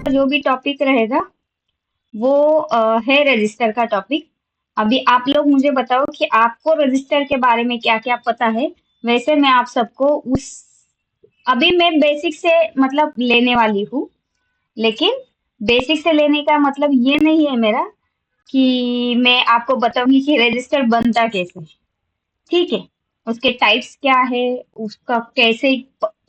जो भी टॉपिक रहेगा वो है रजिस्टर का टॉपिक। अभी आप लोग मुझे बताओ कि आपको रजिस्टर के बारे में क्या-क्या पता है। वैसे मैं आप सबको उस अभी मैं बेसिक से मतलब लेने वाली हूँ, लेकिन बेसिक से लेने का मतलब ये नहीं है मेरा कि मैं आपको बताऊंगी कि रजिस्टर बनता कैसे है। ठीक है, उसके टाइप्स क्या है, उसका कैसे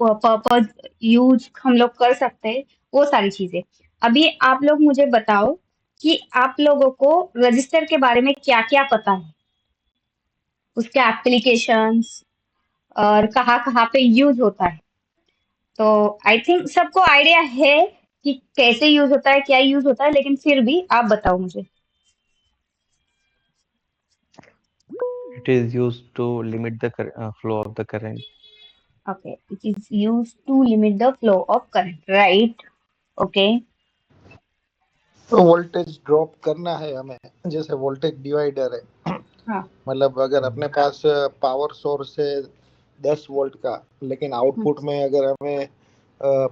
पर्पज यूज हम लोग कर सकते हैं, वो सारी चीजें। अभी आप लोग मुझे बताओ कि आप लोगों को रजिस्टर के बारे में क्या क्या पता है, उसके एप्लीकेशंस और कहाँ कहाँ पे यूज होता है। तो आई थिंक सबको आइडिया है कि कैसे यूज होता है, क्या यूज होता है, लेकिन फिर भी आप बताओ मुझे। It is used to limit the flow of the current. Okay, it is used to limit the flow of current, right? Okay. तो वोल्टेज ड्रॉप करना है हमें, जैसे वोल्टेज डिवाइडर है। हाँ। मतलब अगर अपने पास पावर सोर्स है 10 वोल्ट का, लेकिन हम्म, आउटपुट में अगर हमें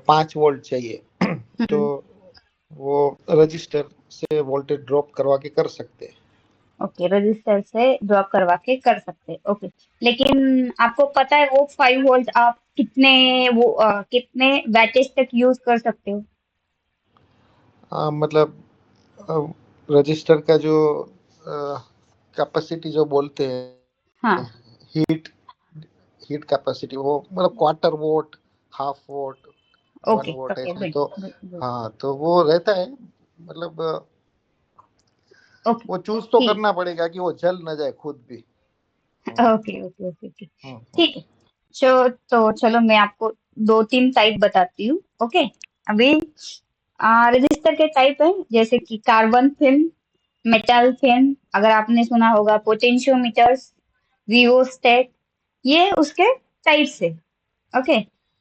5 वोल्ट चाहिए, तो हम्म, वो रजिस्टर से वोल्टेज ड्रॉप करवा के कर सकते हैं। ओके, रजिस्टर से ड्रॉप करवा के कर सकते हैं। ओके, लेकिन आपको पता है वो 5 वोल्ट आप कितने वैटेज तक यूज कर सकते हो? मतलब रजिस्टर का जो कैपेसिटी जो बोलते हैं, हाँ। हीट हीट कैपेसिटी, वो मतलब quarter vote, half vote, one okay vote okay, ऐसे गुड तो। Good good. हाँ, तो वो रहता है। मतलब ओके, वो चूज तो ठीक। करना पड़ेगा कि वो जल न जाए खुद भी। हम्म, ओके ओके ओके ओके, हम्म। ठीक है। तो चलो मैं आपको दो तीन टाइप बताती हूँ। ओके, अभी रजिस्टर के टाइप है जैसे कि कार्बन फिल्म, मेटल फिल्म, अगर आपने सुना होगा पोटेंशियोमीटर्स, रियोस्टेट, ये उसके टाइप्स है। ओके,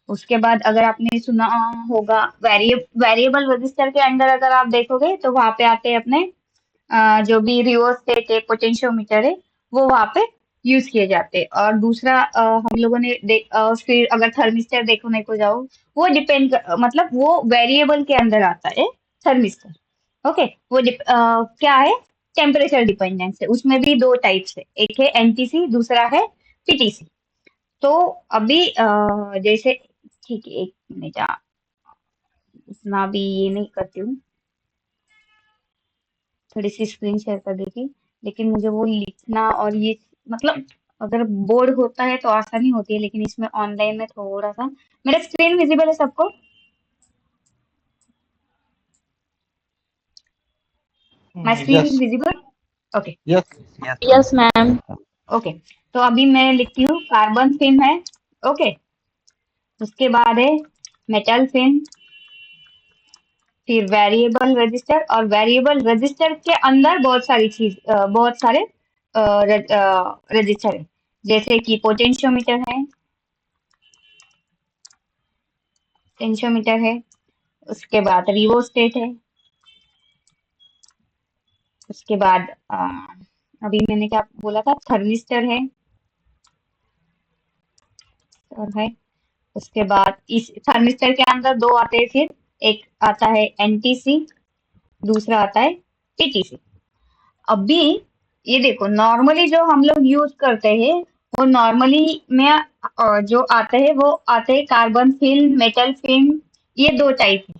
उसके बाद अगर आपने सुना होगा वेरिएबल रजिस्टर के अंदर अगर आप देखोगे तो वहां पे आते हैं अपने जो भी रियोस्टेट है, पोटेंशियोमीटर है, वो वहां पे यूज किए जाते हैं। और दूसरा हम लोगों ने फिर अगर थर्मिस्टर देखने को जाओ, वो मतलब वो वेरिएबल के अंदर आता है थर्मिस्टर। ओके, वो क्या है, टेम्परेचर डिपेंडेंस है। उसमें भी दो टाइप्स है, एक है एनटीसी, दूसरा है पीटीसी। तो अभी जैसे, ठीक है, एक मिनट, उतना भी ये नहीं करती हूँ, थोड़ी सी स्क्रीन शेयर कर देती, लेकिन मुझे वो लिखना और ये मतलब अगर बोर्ड होता है तो आसानी होती है, लेकिन इसमें ऑनलाइन में थोड़ा सा। मेरा स्क्रीन विजिबल है सबको? My screen yes, is visible? Okay. Yes. Yes, ma'am. Yes, ma'am. Okay, तो अभी मैं लिखती हूँ कार्बन फिल्म है। ओके, उसके बाद है मेटल फिल्म, फिर वेरिएबल रजिस्टर, और वेरिएबल रजिस्टर के अंदर बहुत सारे रजिस्टर है, जैसे कि पोटेंशियोमीटर है, उसके बाद रिवोस्टेट है, उसके बाद अभी मैंने क्या बोला था, थर्मिस्टर है और है। उसके बाद इस थर्मिस्टर के अंदर दो आते हैं, फिर एक आता है एनटीसी, दूसरा आता है पीटीसी। अभी ये देखो, नॉर्मली जो हम लोग यूज करते हैं वो नॉर्मली में जो आते हैं वो आते हैं कार्बन फिल्म, मेटल फिल्म, ये दो टाइप है।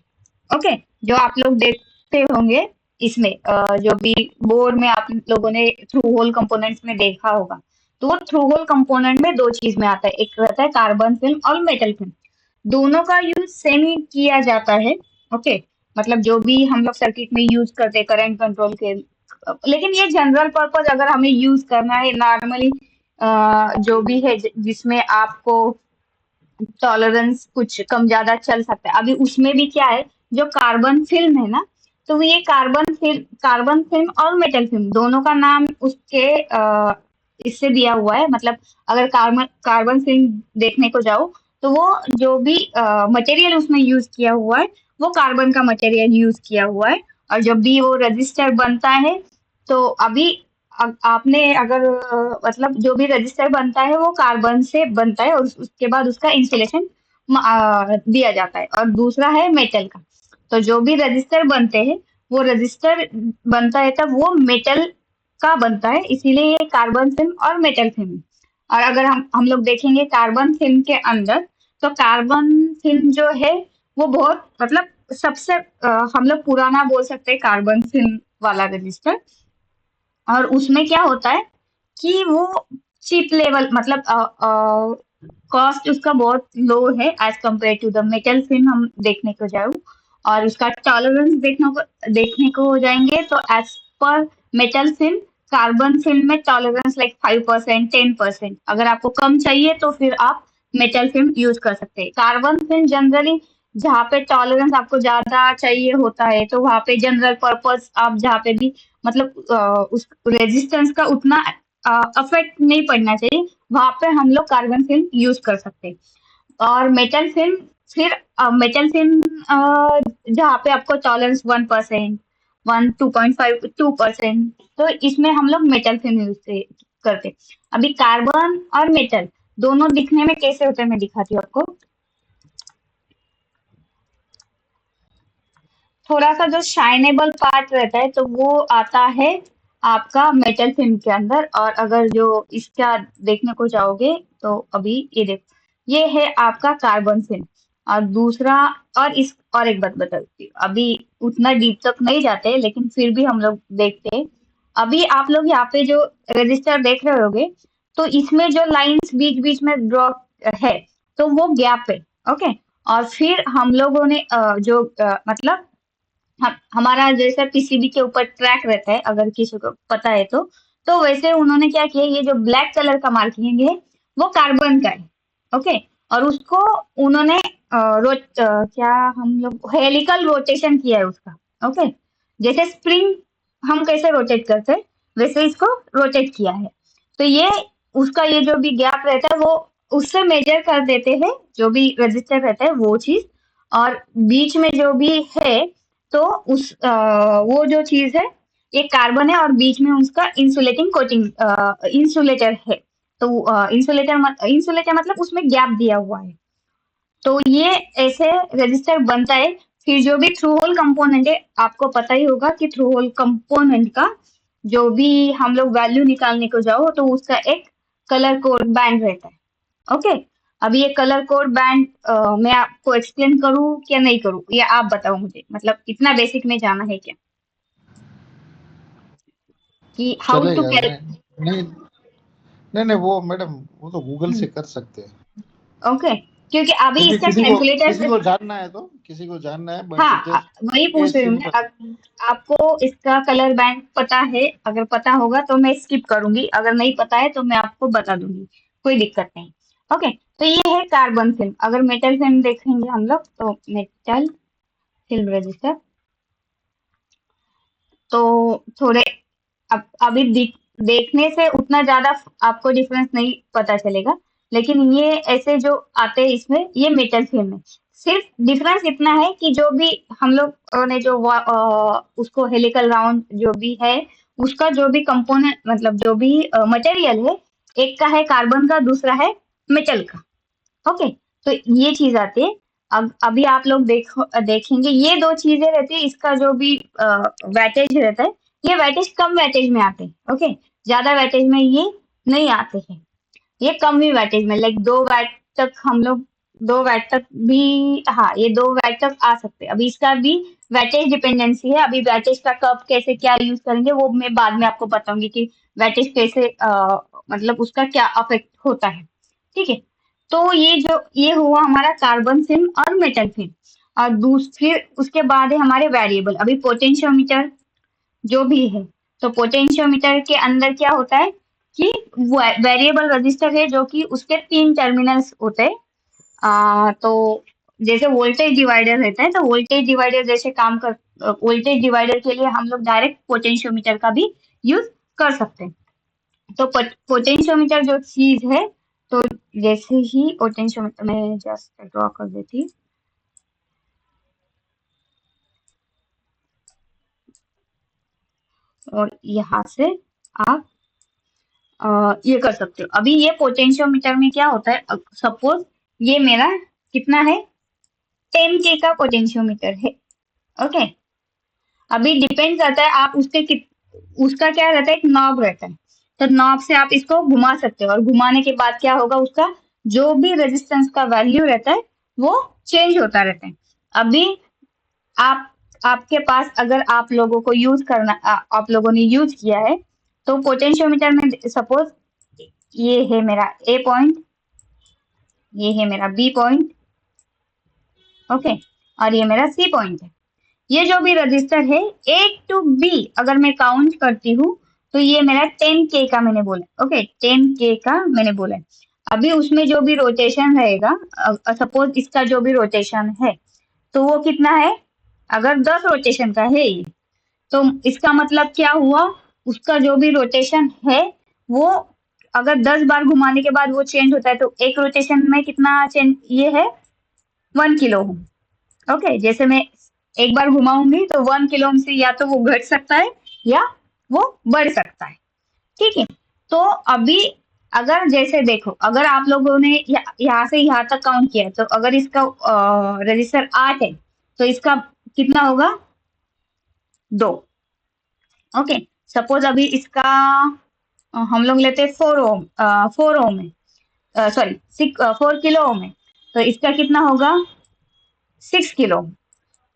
ओके, जो आप लोग देखते होंगे इसमें जो भी बोर्ड में आप लोगों ने थ्रू होल कंपोनेंट्स में देखा होगा, तो वो थ्रू होल कंपोनेंट में दो चीज में आता है, एक रहता है कार्बन फिल्म और मेटल फिल्म। दोनों का यूज सेम ही किया जाता है। ओके, मतलब जो भी हम लोग सर्किट में यूज करते हैं करंट कंट्रोल के, लेकिन ये जनरल पर्पज अगर हमें यूज करना है नॉर्मली, जो भी है जिसमें आपको टॉलरेंस कुछ कम ज्यादा चल सकता है। अभी उसमें भी क्या है, जो कार्बन फिल्म है ना, तो ये कार्बन फिल्म और मेटल फिल्म दोनों का नाम उसके इससे दिया हुआ है। मतलब अगर कार्बन फिल्म देखने को जाओ, तो वो जो भी मटेरियल उसमें यूज किया हुआ है वो कार्बन का मटेरियल यूज किया हुआ है। और जब भी वो रजिस्टर बनता है, तो अभी आपने अगर मतलब जो भी रजिस्टर बनता है वो कार्बन से बनता है, और उसके बाद उसका इंसुलेशन दिया जाता है। और दूसरा है मेटल का, तो जो भी रजिस्टर बनते हैं वो रजिस्टर बनता है तब वो मेटल का बनता है, इसीलिए ये कार्बन फिल्म और मेटल फिल्म। और अगर हम लोग देखेंगे कार्बन फिल्म के अंदर, तो कार्बन फिल्म जो है वो बहुत मतलब सबसे हम लोग पुराना बोल सकते हैं कार्बन फिल्म वाला रजिस्टर। और उसमें क्या होता है कि वो चीप लेवल मतलब कॉस्ट उसका बहुत लो है as compared to the metal film हम देखने को जाऊँ। और उसका टॉलरेंस देखने को हो जाएंगे तो एज पर मेटल फिल्म, कार्बन फिल्म में टॉलरेंस लाइक 5%, 10%। अगर आपको कम चाहिए तो फिर आप मेटल फिल्म यूज कर सकते हैं। कार्बन फिल्म जनरली जहाँ पे टॉलरेंस आपको ज्यादा चाहिए होता है तो वहाँ पे जनरल पर्पस आप जहाँ पे भी मतलब उस रेजिस्टेंस का उतना अफेक्ट नहीं पड़ना चाहिए, वहां पे हम लोग कार्बन फिल्म यूज कर सकते हैं। और मेटल फिल्म फिर मेटल फिल्म जहाँ पे आपको टॉलरेंस 1%, 2.5, 2%, तो इसमें हम लोग मेटल फिल्म यूज करते हैं। अभी कार्बन और मेटल दोनों दिखने में कैसे होते हैं मैं दिखाती हूँ आपको। थोड़ा सा जो शाइनेबल पार्ट रहता है तो वो आता है आपका मेटल फिल्म के अंदर। और अगर जो इसका देखने को जाओगे तो अभी ये देखो, ये है आपका कार्बन फिल्म। और दूसरा, और एक बात बताती हूँ, अभी उतना डीप तक नहीं जाते लेकिन फिर भी हम लोग देखते हैं। अभी आप लोग यहाँ पे जो रजिस्टर देख रहे होगे तो इसमें जो लाइंस बीच बीच में ड्रॉ है तो वो गैप है। ओके। और फिर हम लोगों ने मतलब हमारा जैसे पीसीबी के ऊपर ट्रैक रहता है अगर किसी को पता है तो वैसे उन्होंने क्या किया, ये जो ब्लैक कलर का मार्किंग है वो कार्बन का है। ओके। और उसको उन्होंने क्या हम लोग हेलिकल रोटेशन किया है उसका। ओके। जैसे स्प्रिंग हम कैसे रोटेट करते हैं वैसे इसको रोटेट किया है। तो ये उसका ये जो भी गैप रहता है वो उससे मेजर कर देते हैं, जो भी रजिस्टर रहता है वो चीज। और बीच में जो भी है तो वो जो चीज है ये कार्बन है और बीच में उसका इंसुलेटिंग कोटिंग इंसुलेटर है। तो इंसुलेटर मतलब उसमें गैप दिया हुआ है। तो ये ऐसे रजिस्टर बनता है। फिर जो भी थ्रू होल कंपोनेंट है, आपको पता ही होगा कि थ्रू होल कंपोनेंट का जो भी हम लोग वैल्यू निकालने को जाओ तो उसका एक कलर कोड बैंड रहता है। ओके। अभी ये कलर कोड बैंड मैं आपको एक्सप्लेन करूँ क्या नहीं करूँ, ये आप बताओ मुझे, मतलब इतना बेसिक में जाना है क्या कि हाउ टू चलेगा। कैल। नहीं नहीं नहीं, वो मैडम वो तो गूगल से कर सकते हैं। ओके। क्योंकि अभी क्योंकि इसका कैलकुलेटर किसी से, को जानना है तो किसी को जानना है, बट हाँ जस्ट वही ए पूछ रही हूँ मैं। सिंपल। आपको इसका कलर बैंड पता है, अगर पता होगा तो मैं स्किप करूंगी, अगर नहीं पता है तो मैं आपको बता दूंगी, कोई दिक्कत नहीं। ओके। तो ये है कार्बन फिल्म। अगर मेटल फिल्म देखेंगे हम लोग तो मेटल फिल्म रजिस्टर तो थोड़े अभी देखने से उतना ज्यादा आपको डिफरेंस नहीं पता चलेगा, लेकिन ये ऐसे जो आते हैं इसमें ये मेटल फिल्म है। सिर्फ डिफरेंस इतना है कि जो भी हम लोग ने जो उसको हेलिकल राउंड जो भी है उसका जो भी कंपोनेंट मतलब जो भी मटेरियल है, एक का है कार्बन का, दूसरा है मेटल का। ओके। तो ये चीज आती है। अब अभी आप लोग देखेंगे ये दो चीजें रहती है, इसका जो भी वैटेज रहता है ये वैटेज कम वैटेज में आते हैं। ओके। ज्यादा वैटेज में ये नहीं आते हैं, ये कम ही वैटेज में लाइक 2 वैट तक हम लोग 2 वैट तक भी, हाँ ये 2 वैट तक आ सकते हैं। अभी इसका भी वैटेज डिपेंडेंसी है। अभी वैटेज का कब कैसे क्या यूज करेंगे वो मैं बाद में आपको बताऊंगी कि वैटेज कैसे मतलब उसका क्या अफेक्ट होता है। ठीक है। तो ये हुआ हमारा कार्बन फिल्म और मेटल फिल्म। और दूसरी उसके बाद है हमारे वेरिएबल। अभी पोटेंशियोमीटर जो भी है, तो पोटेंशियोमीटर के अंदर क्या होता है कि वेरिएबल रजिस्टर है जो कि उसके 3 टर्मिनल्स होते हैं। तो जैसे वोल्टेज डिवाइडर रहता है तो वोल्टेज डिवाइडर जैसे काम कर, वोल्टेज डिवाइडर के लिए हम लोग डायरेक्ट पोटेंशियोमीटर का भी यूज कर सकते हैं। तो पोटेंशियोमीटर जो चीज है, तो जैसे ही पोटेंशियोमीटर में जस्ट ड्रॉ कर देती हूँ और यहाँ से आप ये कर सकते हो। अभी ये पोटेंशियोमीटर में क्या होता है, सपोज ये मेरा कितना है 10K का पोटेंशियोमीटर है। ओके। अभी डिपेंड करता है आप उसका क्या रहता है, एक नॉब रहता है, तो नॉब से आप इसको घुमा सकते हो और घुमाने के बाद क्या होगा, उसका जो भी रेजिस्टेंस का वैल्यू रहता है वो चेंज होता रहता है। अभी आप आपके पास अगर आप लोगों को यूज करना आप लोगों ने यूज किया है, तो पोटेंशियोमीटर में सपोज ये है मेरा ए पॉइंट, ये है मेरा बी पॉइंट, ओके, और ये मेरा सी पॉइंट है। ये जो भी रजिस्टर है ए टू बी अगर मैं काउंट करती हूँ तो ये मेरा 10K का मैंने बोला, ओके, 10K का मैंने बोला। अभी उसमें जो भी रोटेशन रहेगा, सपोज इसका जो भी रोटेशन है तो वो कितना है, अगर 10 रोटेशन का है ये, तो इसका मतलब क्या हुआ, उसका जो भी रोटेशन है वो अगर 10 बार घुमाने के बाद वो चेंज होता है तो एक रोटेशन में कितना चेंज, ये है 1 किलो ओम। ओके, जैसे मैं एक बार घुमाऊंगी तो 1 किलो ओम से या तो वो घट सकता है या वो बढ़ सकता है, ठीक है। तो अभी अगर जैसे देखो, अगर आप लोगों ने यहाँ से यहाँ तक काउंट किया तो अगर इसका रजिस्टर 8 है तो इसका कितना होगा, 2। ओके, सपोज अभी इसका हम लोग लेते हैं 4 ओम, 4 ओम है, सॉरी 4 किलो ओम है, तो इसका कितना होगा 6 किलो।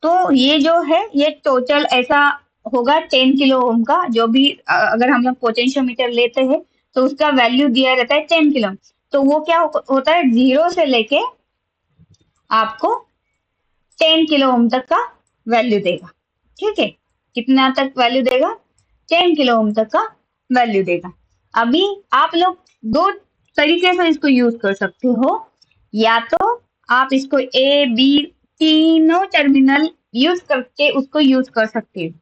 तो ये जो है ये टोटल ऐसा होगा 10 किलो ओम का, जो भी अगर हम लोग पोटेंशियोमीटर लेते हैं तो उसका वैल्यू दिया रहता है 10 किलो। तो वो क्या होता है, 0 से लेके आपको 10 किलो ओम तक का वैल्यू देगा, ठीक है। कितना तक वैल्यू देगा, 10 किलो ओम तक का वैल्यू देगा। अभी आप लोग दो तरीके से इसको यूज कर सकते हो, या तो आप इसको ए बी तीनों टर्मिनल यूज करके उसको यूज कर सकते हो।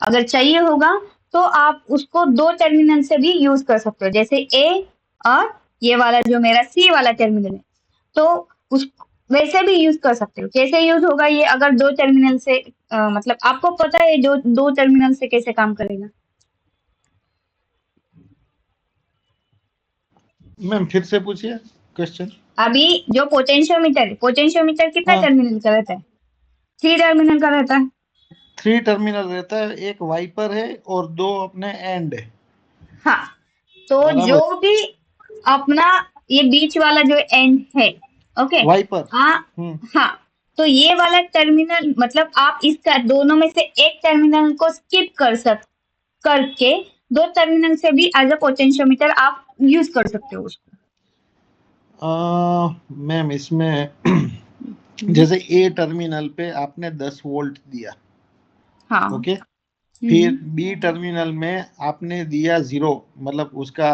अगर चाहिए होगा तो आप उसको 2 टर्मिनल से भी यूज कर सकते हो, जैसे ए और ये वाला जो मेरा सी वाला टर्मिनल है, तो उस वैसे भी यूज कर सकते हो। कैसे यूज होगा ये, अगर 2 टर्मिनल से मतलब आपको पता है जो 2 टर्मिनल से कैसे काम करेगा। मैम फिर से पूछिए क्वेश्चन। अभी जो पोटेंशियोमीटर कितना हाँ, टर्मिनल का रहता है, 3 टर्मिनल का रहता है। 3 टर्मिनल रहता है, एक वाइपर है और 2 अपने एंड है। हाँ, तो बराबर, जो भी अपना ये बीच वाला जो एंड है, ओके, वाइपर। हाँ, हाँ, तो ये वाला टर्मिनल मतलब आप इसका दोनों में से एक टर्मिनल को स्किप करके 2 टर्मिनल से भी एज अ पोटेंशियोमीटर आप यूज कर सकते हो उसको। मैम इसमें जैसे ए टर्मिनल पे आपने 10 वोल्ट दिया, हाँ, ओके, फिर बी टर्मिनल में आपने दिया 0, मतलब उसका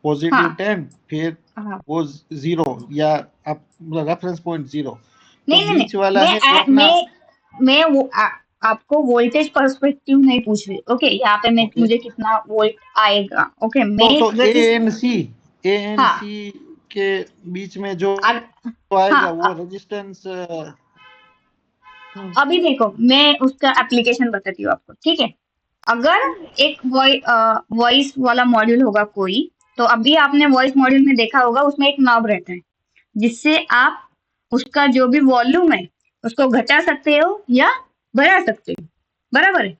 पॉजिटिव हाँ, 10, फिर हाँ, वो 0 या आप रेफरेंस पॉइंट 0, तो नहीं नहीं बीच नहीं, वाला है वो अपना। मैं वो आपको वोल्टेज पर्सपेक्टिव नहीं पूछ रही, ओके, यहाँ पे मैं ओके, मुझे कितना वोल्ट आएगा, ओके, मैं तो ए resist N C A N हाँ, सी के बीच में जो हाँ, आएगा वो रेजिस्टेंस। अभी देखो मैं उसका एप्लीकेशन बताती हूँ आपको, ठीक है। अगर एक वॉइस वाला मॉड्यूल होगा कोई, तो अभी आपने वॉइस मॉड्यूल में देखा होगा उसमें एक नॉब रहता है जिससे आप उसका जो भी वॉल्यूम है उसको घटा सकते हो या बढ़ा सकते हो, बराबर है।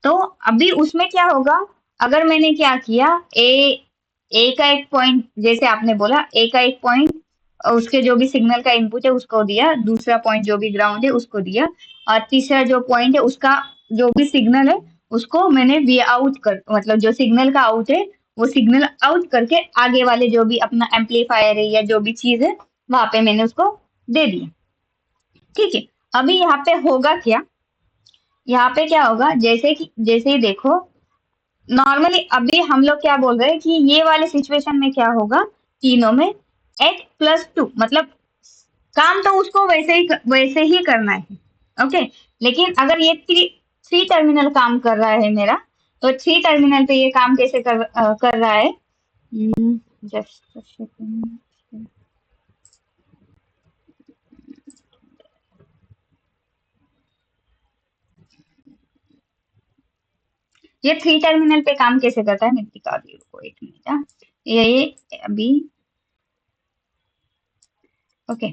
तो अभी उसमें क्या होगा, अगर मैंने क्या किया, ए का एक पॉइंट, जैसे आपने बोला ए का एक पॉइंट उसके जो भी सिग्नल का इनपुट है उसको दिया, दूसरा पॉइंट जो भी ग्राउंड है उसको दिया, और तीसरा जो पॉइंट है उसका जो भी सिग्नल है उसको मैंने वी आउट कर, मतलब जो सिग्नल का आउट है वो सिग्नल आउट करके आगे वाले जो भी अपना एम्पलीफायर है या जो भी चीज है वहां पे मैंने उसको दे दिया, ठीक है। अभी यहाँ पे होगा क्या, यहाँ पे क्या होगा, जैसे ही देखो, नॉर्मली अभी हम लोग क्या बोल रहे हैं कि ये वाले सिचुएशन में क्या होगा, तीनों में 8+2 मतलब काम तो उसको वैसे ही करना है, ओके। लेकिन अगर ये थ्री टर्मिनल काम कर रहा है मेरा, तो 3 टर्मिनल पे ये काम कैसे कर रहा है, जस्ट ये 3 टर्मिनल पे काम कैसे करता है मैं दिखाती हूँ, रुको 1 मिनट, ये अभी, ओके।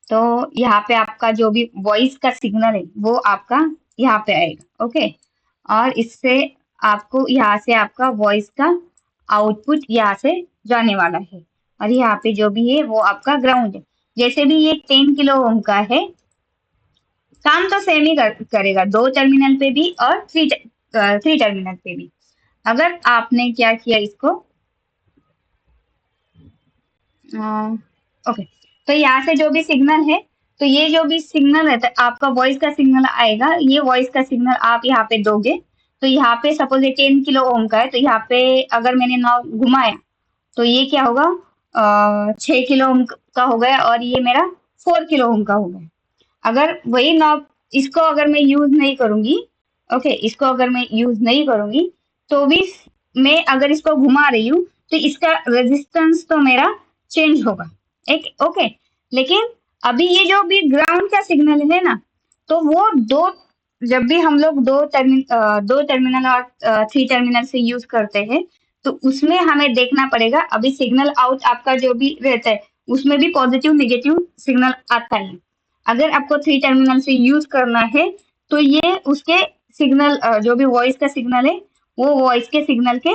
तो यहाँ पे आपका जो भी वॉइस का सिग्नल है वो आपका यहाँ पे आएगा। ओके, और इससे आपको यहाँ से आपका वॉइस का आउटपुट यहाँ से जाने वाला है, और यहाँ पे जो भी है वो आपका ग्राउंड है। जैसे भी ये 10 किलो ओम का है, काम तो सेम ही करेगा, 2 टर्मिनल पे भी और 3 टर्मिनल पे भी। अगर आपने क्या किया इसको, ओके, तो यहाँ से जो भी सिग्नल है, तो ये जो भी सिग्नल है तो आपका वॉइस का सिग्नल आएगा, ये वॉइस का सिग्नल आप यहाँ पे दोगे। तो यहाँ पे सपोज ये 10 किलो ओम का है, तो यहाँ पे अगर मैंने नॉब घुमाया तो ये क्या होगा, 6 किलो ओम का हो गया, और ये मेरा 4 किलो ओम का हो गया। अगर वही नॉब, इसको अगर मैं यूज नहीं करूंगी, ओके, इसको अगर मैं यूज नहीं करूंगी तो भी मैं अगर इसको घुमा रही हूँ तो इसका रेजिस्टेंस तो मेरा चेंज होगा, एक ओके। लेकिन अभी ये जो भी ग्राउंड का सिग्नल है ना, तो वो जब भी हम लोग दो टर्मिनल और 3 टर्मिनल से यूज करते हैं, तो उसमें हमें देखना पड़ेगा अभी सिग्नल आउट आपका जो भी रहता है उसमें भी पॉजिटिव नेगेटिव सिग्नल आता है। अगर आपको 3 टर्मिनल से यूज करना है तो ये उसके सिग्नल, जो भी वॉइस का सिग्नल है वो वॉइस के सिग्नल के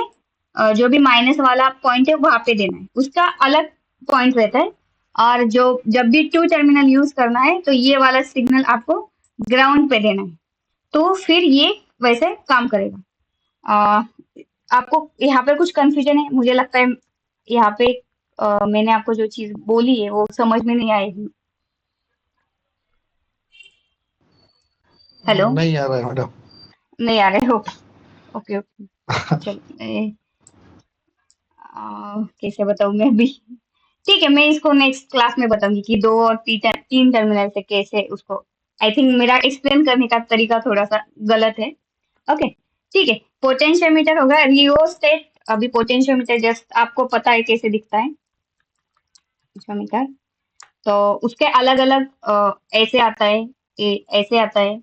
जो भी माइनस वाला पॉइंट है वहां पे देना है, उसका अलग पॉइंट रहता है। और जो जब भी 2 टर्मिनल यूज करना है तो ये वाला सिग्नल आपको ग्राउंड पे देना है, तो फिर ये वैसे काम करेगा। आपको यहाँ पे कुछ कंफ्यूजन है, मुझे लगता है यहाँ पे मैंने आपको जो चीज बोली है वो समझ में नहीं आएगी। हेलो, नहीं आ रहा है मैडम। नहीं आ रहे हो? ओके ओके, चलो कैसे बताऊँ मैं भी। ठीक है, मैं इसको नेक्स्ट क्लास में बताऊंगी कि 2 और 3 टर्मिनल से कैसे उसको, आई थिंक मेरा एक्सप्लेन करने का तरीका थोड़ा सा गलत है। ओके, ठीक है। पोटेंशियोमीटर होगा रियोस्टेट। अभी पोटेंशियोमीटर जस्ट आपको पता है कैसे दिखता है पोटेंशियोमीटर, तो उसके अलग अलग ऐसे आता है, ऐसे आता है,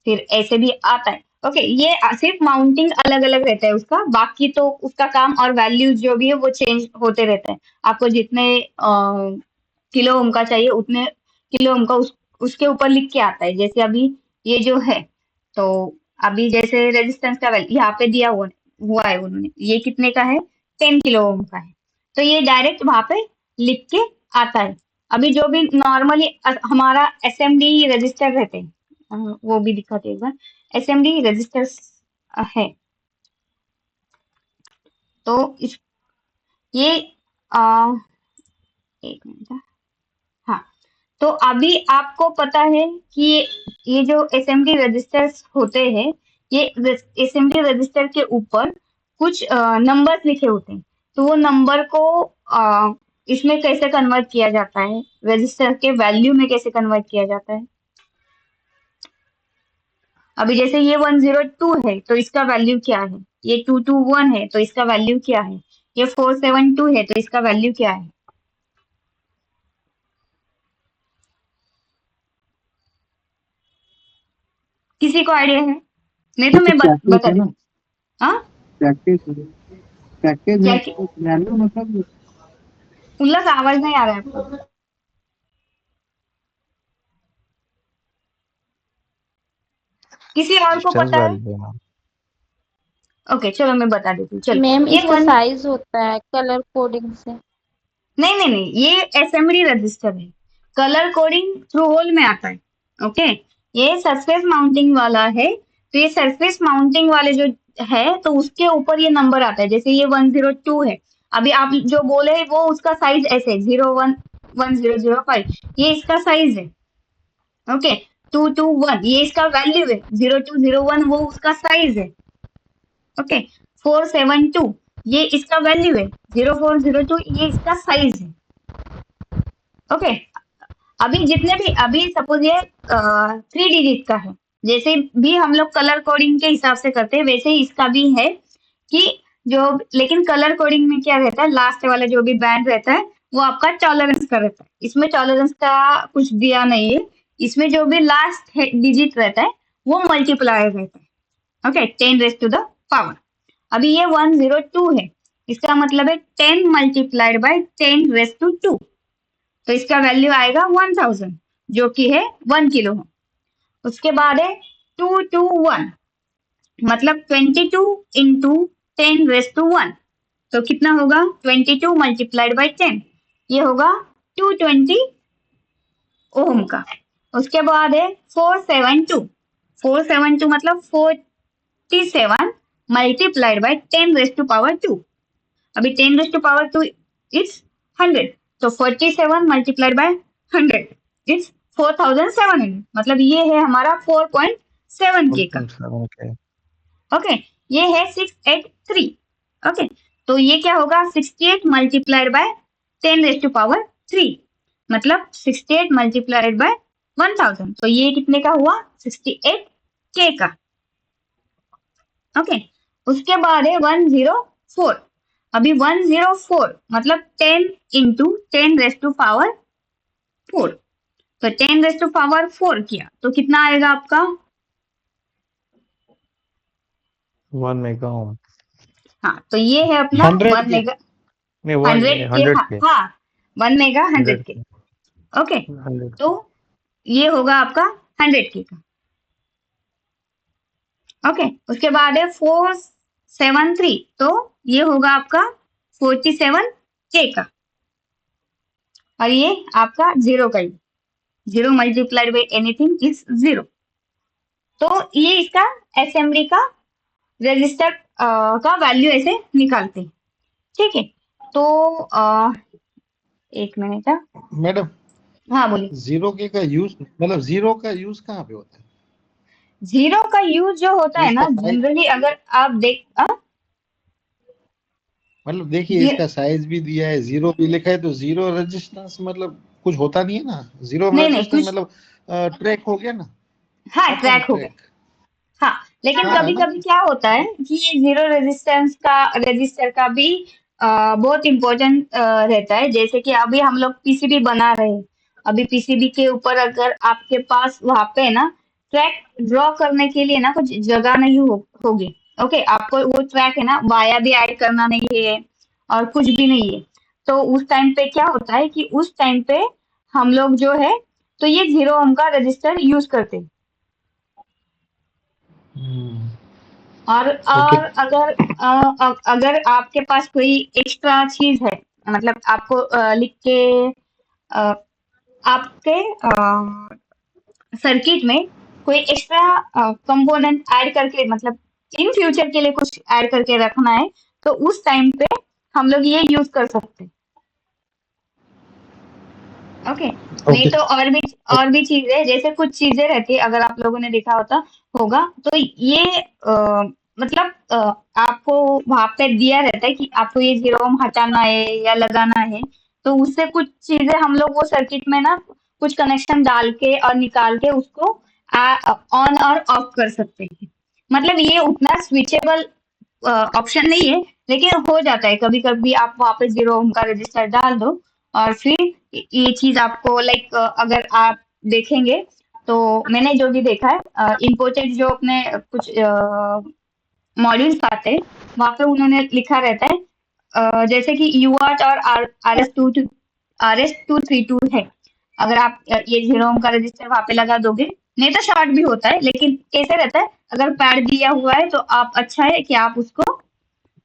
फिर ऐसे भी आता है। ओके, ये सिर्फ माउंटिंग अलग अलग रहता है उसका, बाकी तो उसका काम और वैल्यूज जो भी है वो चेंज होते रहते हैं। आपको जितने किलो ओम का चाहिए उतने किलो ओम का उसके ऊपर लिख के आता है। जैसे अभी ये जो है, तो अभी जैसे रेजिस्टेंस का वैल्यू यहाँ पे दिया हुआ है उन्होंने, ये कितने का है, 10 किलो ओम का है, तो ये डायरेक्ट वहां पे लिख के आता है। अभी जो भी नॉर्मली हमारा एसएमडी रजिस्टर रहते हैं, वो भी दिखाते हैं एक बार। एसएमडी रजिस्टर्स है, तो इस ये एक मिनट, हाँ, तो अभी आपको पता है कि ये जो एसएमडी रजिस्टर्स होते हैं, ये एसएमडी रजिस्टर के ऊपर कुछ नंबर्स लिखे होते हैं, तो वो नंबर को इसमें कैसे कन्वर्ट किया जाता है, रजिस्टर के वैल्यू में कैसे कन्वर्ट किया जाता है। अभी जैसे ये 102 है तो इसका वैल्यू क्या है, ये 221 है तो इसका वैल्यू क्या है, ये 472 है तो इसका वैल्यू क्या है। किसी को आइडिया है? नहीं तो मैं बता देती हूँ। हाँ, प्रैक्टिस क्या वैल्यू मतलब उल्लास, आवाज नहीं आ रहा है आपका? किसी और को रेजिस्टेंस पता है? वैल्यू है। ओके, चलो मैं बता देती हूँ। चलो, मैम ये इसका साइज होता है कलर कोडिंग से। नहीं नहीं नहीं, ये एसएमडी रजिस्टर है, कलर कोडिंग थ्रू होल में आता है। ओके, ये सरफेस माउंटिंग वाला है, तो ये सरफेस माउंटिंग वाले जो है तो उसके ऊपर ये नंबर आता है। जैसे ये 102 है, अभी आप जो बोले वो उसका साइज ऐसे 011005, ये इसका साइज है। ओके, 221 ये इसका वैल्यू है, 0201 वो उसका साइज है। ओके, 472 ये इसका वैल्यू है, 0402 ये इसका साइज है। ओके, अभी जितने भी, अभी सपोज ये 3 डिजिट का है, जैसे भी हम लोग कलर कोडिंग के हिसाब से करते हैं वैसे ही इसका भी है कि जो, लेकिन कलर कोडिंग में क्या रहता है, लास्ट वाला जो भी बैंड रहता है वो आपका टॉलरेंस का रहता है, इसमें टॉलरेंस का कुछ दिया नहीं है। इसमें जो भी लास्ट डिजिट रहता है वो मल्टीप्लायर रहता है। Okay, 10 raise to the power. अभी ये 102 है, इसका मतलब है 10 मल्टीप्लाइड बाय 10 रेज टू 2, तो इसका वैल्यू आएगा 1000। जो कि है 1 किलो ओम। उसके बाद है 221 मतलब 22 इंटू 10⁻1 तो कितना होगा 22 मल्टीप्लाइड बाई 10 ये होगा 220 ओम का। उसके बाद है 472 मतलब 47 मल्टीप्लाइड बाई 10⁻²। अभी 10⁻² इज 100 तो 47 मल्टीप्लाइड बाय 100 इज 4700 मतलब ये है हमारा 4.7K का। 4.7K। ओके ये है 683। ओके तो ये क्या होगा 68 मल्टीप्लाइड बाय 10⁻³ मतलब 68 मल्टीप्लाइड बाय 1000 तो ये कितने का हुआ 68K का। ओके उसके बाद है 104 अभी 104 मतलब 10 इंटू 10⁻⁴ तो 10⁻⁴ किया तो कितना आएगा आपका 1 मेगा ओम। हाँ तो ये है अपना 100 1 के मेगा नहीं 100 के 100 हाँ के हाँ 1 मेगा 100 100 के। के ओके 100 तो ये होगा आपका 100K का। ओके उसके बाद है 473 तो ये होगा आपका 47K का और ये आपका जीरो का ही 0 मल्टीप्लाइड बाई एनीथिंग इज 0 तो ये इसका असेंबली का रजिस्टर का वैल्यू ऐसे निकालते हैं। ठीक है तो एक मिनट मैडम हाँ बोलिए। 0K का यूज मतलब 0 का यूज कहाँ पे होता है? जीरो का यूज जो होता ये है ना इसका साइज जनरली अगर आप मतलब देखिए जी- इसका साइज भी दिया है, 0 भी लिखा है, तो 0 रेजिस्टेंस मतलब कुछ होता नहीं है ना, 0 नहीं नहीं रेजिस्टेंस कुछ मतलब ट्रैक हो गया ना, हाँ अप ट्रैक एंड हो गया। ट्रैक। हाँ लेकिन हाँ है कभी ना। कभी क्या होता है कि ये जीरो रेजिस्टेंस का रजिस्टर का भी बहुत इम्पोर्टेंट रहता है। जैसे कि अभी हम लोग पीसीबी बना रहे हैं अभी पीसीबी के ऊपर अगर आपके पास वहां पे ना ट्रैक ड्रॉ करने के लिए ना कुछ जगह नहीं होगी। ओके आपको वो ट्रैक है ना वाया भी ऐड करना नहीं है और कुछ भी नहीं है तो उस टाइम पे क्या होता है कि उस टाइम पे हम लोग जो है तो ये 0 ओम का रजिस्टर यूज करते हैं। और ओके अगर आपके पास कोई एक्स्ट्रा चीज है मतलब आपको लिख के अ, आपके सर्किट में कोई एक्स्ट्रा कंपोनेंट ऐड करके मतलब इन फ्यूचर के लिए कुछ ऐड करके रखना है तो उस टाइम पे हम लोग ये यूज कर सकते हैं। ओके नहीं ओके तो और भी चीजें जैसे कुछ चीजें रहती है अगर आप लोगों ने देखा होगा तो ये मतलब आपको वहां पे दिया रहता है कि आपको ये 0 ओम हटाना है या लगाना है तो उससे कुछ चीजें हम लोग वो सर्किट में ना कुछ कनेक्शन डाल के और निकाल के उसको ऑन और ऑफ कर सकते हैं। मतलब ये उतना स्विचेबल ऑप्शन नहीं है लेकिन हो जाता है कभी कभी आप वहां पे 0 ओम का रजिस्टर डाल दो और फिर ये चीज आपको लाइक अगर आप देखेंगे तो मैंने जो भी देखा है इम्पोर्टेड जो अपने कुछ मॉड्यूल्स आते हैं वहां पे उन्होंने लिखा रहता है जैसे कि यूआर्ट और RS232 है अगर आप ये 0 ओम का रजिस्टर वहां पे लगा दोगे नहीं तो शॉर्ट भी होता है लेकिन कैसे रहता है अगर पैड दिया हुआ है तो आप अच्छा है कि आप उसको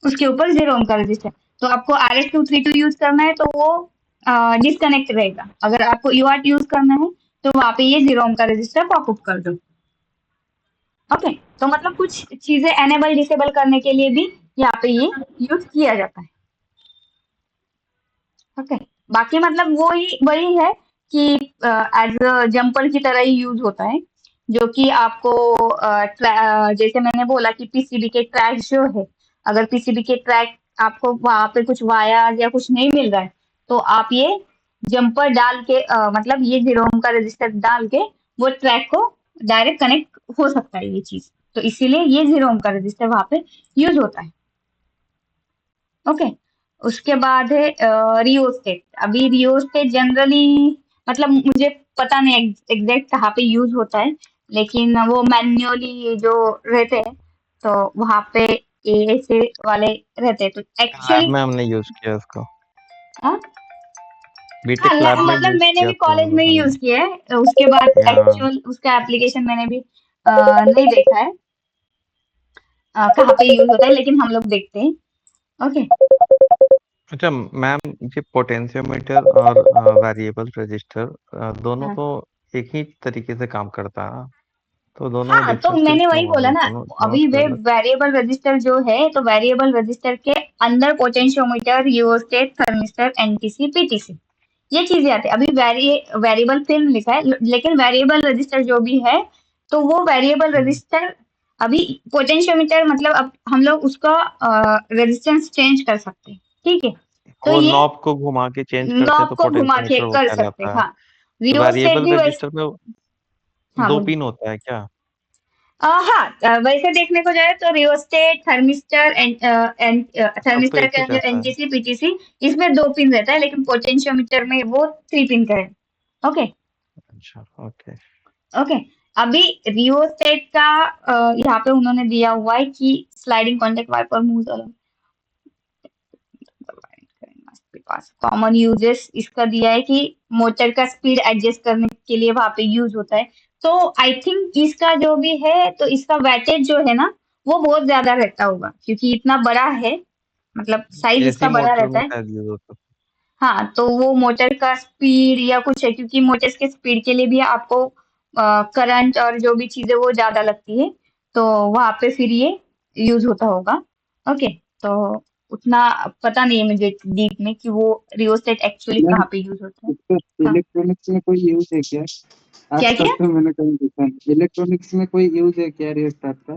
उसके ऊपर 0 ओम का रजिस्टर तो आपको RS232 यूज करना है तो वो डिस्कनेक्ट रहेगा। अगर आपको यूआर्ट यूज करना है तो वहां पे ये 0 ओम का रजिस्टर पॉपअप कर दो। ओके तो मतलब कुछ चीजें एनेबल डिसेबल करने के लिए भी यहाँ पे ये यूज किया जाता है। ओके बाकी मतलब वही वही है कि एज अ जंपर की तरह ही यूज होता है जो कि आपको जैसे मैंने बोला कि पीसीबी के ट्रैक जो है अगर पीसीबी के ट्रैक आपको वहां पे कुछ वाया या कुछ नहीं मिल रहा है तो आप ये जंपर डाल के मतलब ये 0 ओम का रजिस्टर डाल के वो ट्रैक को डायरेक्ट कनेक्ट हो सकता है ये चीज तो इसीलिए ये 0 ओम का रजिस्टर वहां पे यूज होता है। ओके उसके बाद है रियोस्टेट। अभी रियोस्टेट जनरली मतलब मुझे पता नहीं एग्जैक्ट कहाँ पे यूज होता है लेकिन वो मैन्युअली जो रहते हैं तो वहां पे ऐसे वाले रहते हैं तो लैब एक्चुअली में हमने यूज किया इसको। बीटेक हाँ लैब में मतलब यूज मैंने किया भी तो कॉलेज में ही हाँ। यूज किया है, उसके बाद या एक्चुअल उसका एप्लीकेशन मैंने भी नहीं देखा है कहाँ पे यूज होता है, लेकिन हम लोग देखते हैं। ओके। अच्छा मैम, ये पोटेंशियोमीटर और वेरिएबल रजिस्टर दोनों हाँ तो एक ही तरीके से काम करता है ना, तो दोनों में हाँ, तो डिफरेंसेस मैंने क्यों वही बोला होंगे? ना, दोनों दोनों अभी से वे अलग। वेरिएबल रजिस्टर जो है, तो वेरिएबल रजिस्टर के अंदर potentiometer, rheostat, thermistor, NTC, PTC, ये चीजें आती है। अभी वेरिएबल फिल्म लिखा है, लेकिन वेरिएबल रजिस्टर जो भी है, तो वो वेरिएबल हम्म। रजिस्टर, अभी पोटेंशियोमीटर मतलब अब हम लोग उसका रेजिस्टेंस चेंज कर सकते हैं, ठीक है। तो वो ये नॉब को घुमा के चेंज करते हैं नॉब तो को घुमा के पोटेंशियोमीटर वो कर सकते हैं, कहलाता है। हाँ। तो रियोस्टेट वेरिएबल भी वैसे, रजिस्टर में हाँ दो बोलिए। पिन होता है क्या? हाँ, वैसे देखने को जाए तो रियोस्टेट, थर्मिस्टर एंड सब तो थर्मिस्टर एक के ही अंदर रहता है। एनटीसी, पीटीसी, इसमें 2 पिन रहता है, लेकिन पोटेंशियोमीटर में वो 3 पिन का है। ओके। अच्छा ओके। ओके। अभी रियोस्टेट का यहाँ पे उन्होंने दिया हुआ है कि sliding contact wiper moves along common uses, इसका दिया है कि मोटर का स्पीड एडजस्ट करने के लिए वहां पे यूज होता है। तो आई थिंक इसका जो भी है, तो इसका वेटेज जो है ना, वो बहुत ज्यादा रहता होगा, क्योंकि इतना बड़ा है, मतलब साइज इसका एसी बड़ा मोटर रहता में है। शायद यूज होता हाँ, तो वो मोटर का स्पीड या कुछ है, क्योंकि मोटर्स के स्पीड के लिए भी आपको करंट और जो भी चीजें वो ज्यादा लगती है, तो वहां पे फिर ये यूज होता होगा। ओके। तो उतना पता नहीं है मुझे डीप में कि वो रियोस्टेट एक्चुअली मैम कहाँ पे यूज होता है। इसका हाँ, इलेक्ट्रॉनिक्स में कोई यूज है क्या? क्या आज क्या? तक तो मैंने कहीं देखा नहीं। इलेक्ट्रॉनिक्स में कोई यूज है क्या रियोस्टेट का,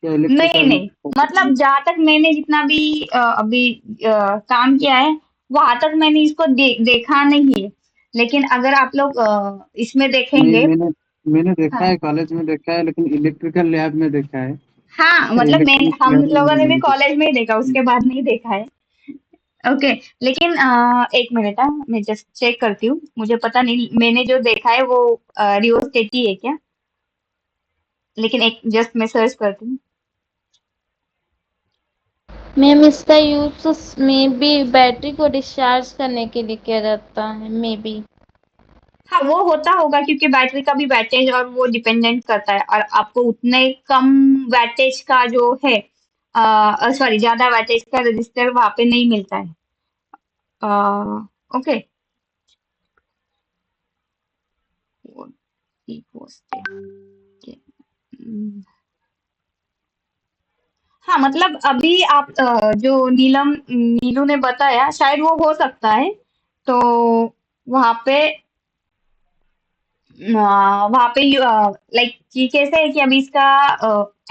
या नहीं इलेक्ट्रिकल? नहीं, मतलब जहां तक मैंने जितना भी अभी काम किया है, वहां तक मैंने इसको देखा नहीं है, लेकिन अगर आप लोग इसमें नहीं, देखेंगे। मैंने देखा हाँ है, कॉलेज में देखा है, लेकिन इलेक्ट्रिकल लैब में देखा है। हाँ, मतलब मैं इलेक्ट्रॉनिक्स हम लैब में लोगों मैंने ने भी नहीं कॉलेज में ही देखा, देखा। उसके बाद नहीं देखा है। ओके। लेकिन एक मिनट, मैं जस्ट चेक करती हूँ, मुझे पता नहीं मैंने जो देखा है वो रियोस्टेट ही है क्या, लेकिन एक जस्ट मैं सर्च करती हूँ। मैम इसका यूज में भी बैटरी को डिस्चार्ज करने के लिए किया जाता है, मे बी। हाँ, वो होता होगा, क्योंकि बैटरी का भी वैटेज और वो डिपेंडेंट करता है, और आपको उतने कम वैटेज का जो है, सॉरी, ज्यादा वैटेज का रजिस्टर वहां पे नहीं मिलता है। ओके। हाँ, मतलब अभी आप जो नीलू ने बताया, शायद वो हो सकता है। तो वहां पे वहां पे लाइक कि कैसे है कि अभी इसका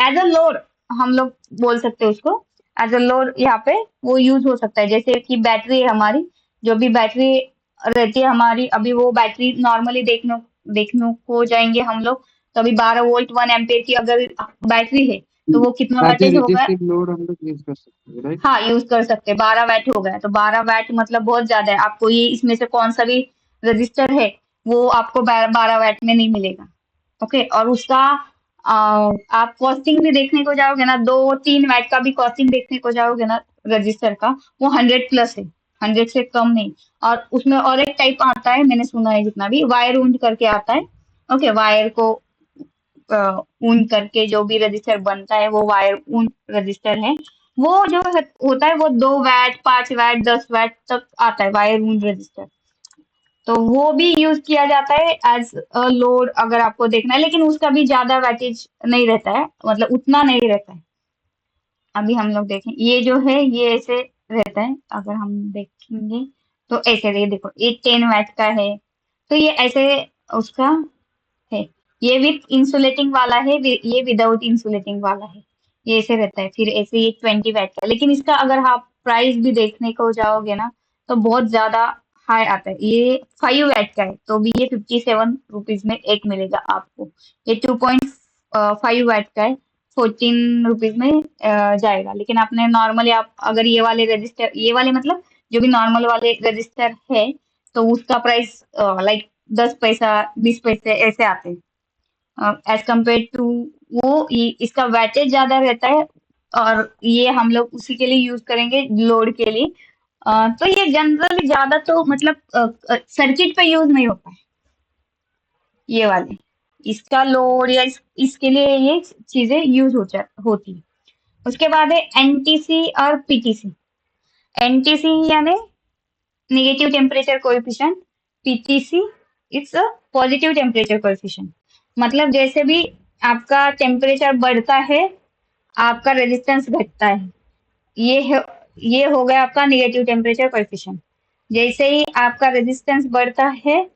एज अ लोड हम लोग बोल सकते हैं उसको, एज अ लोड यहाँ पे वो यूज हो सकता है। जैसे कि बैटरी है हमारी, जो भी बैटरी रहती है हमारी, अभी वो बैटरी नॉर्मली देखने देखने को जाएंगे हम लोग, तो अभी 12 वोल्ट 1 एम्पियर की अगर बैटरी है, तो वो कितना एज ए वैटेज होगा? रेजिस्टिव लोड हम लोग यूज कर सकते हैं, राइट? हाँ, यूज कर सकते हैं। 12 वैट हो गया, तो 12 वैट मतलब बहुत ज्यादा है। आपको ये इसमें से कौन सा भी रजिस्टर है, वो आपको 12 वैट में नहीं मिलेगा। ओके। और उसका आप कॉस्टिंग भी देखने को जाओगे ना, 2-3 वैट का भी कॉस्टिंग देखने को जाओगे ना रजिस्टर का, वो 100 प्लस है, 100 से कम नहीं। और उसमें और एक टाइप आता है, मैंने सुना है जितना भी, वायर वूंड करके आता है। ओके, वायर को ऊन करके जो भी रजिस्टर बनता है, वो वायर ऊन रजिस्टर है। वो जो होता है वो 2 वैट, 5 वैट, 10 वैट तक आता है वायर ऊन रजिस्टर। तो वो भी यूज किया जाता है एज अ लोड, अगर आपको देखना है, लेकिन उसका भी ज्यादा वैटेज नहीं रहता है, मतलब उतना नहीं रहता है। अभी हम लोग देखें, ये जो है ये ऐसे रहता है, अगर हम देखेंगे तो ऐसे, ये देखो, ये 10 वैट का है, तो ये ऐसे उसका है। ये विथ इंसुलेटिंग वाला है, ये विदाउट इंसुलेटिंग वाला है, ये ऐसे रहता है। फिर ऐसे ये 20 वैट का, लेकिन इसका अगर आप प्राइस भी देखने को जाओगे ना, तो बहुत ज्यादा हाई आता है। ये 5 वैट का है, तो भी ये 57 रुपीज में एक मिलेगा आपको। ये 2.5 वैट का है, 14 रुपीज में जाएगा। लेकिन आपने नॉर्मली, आप अगर ये वाले रजिस्टर, ये वाले मतलब जो भी नॉर्मल वाले रजिस्टर है, तो उसका प्राइस लाइक 10 पैसा, 20 पैसे ऐसे आते हैं एज कम्पेयर टू वो। इसका वेटेज ज्यादा रहता है, और ये हम लोग उसी के लिए यूज करेंगे, लोड के लिए। तो ये जनरली ज्यादा तो मतलब सर्किट पे यूज नहीं होता है ये वाले, इसका लोड या इसके लिए ये चीजें यूज होती है। उसके बाद है एनटीसी और पीटीसी। एनटीसी यानी negative temperature coefficient, PTC it's a positive temperature coefficient. मतलब जैसे भी आपका टेम्परेचर बढ़ता है आपका रेजिस्टेंस घटता है, ये हो गया आपका नेगेटिव टेम्परेचर कोएफिशिएंट। जैसे ही आपका रेजिस्टेंस बढ़ता है,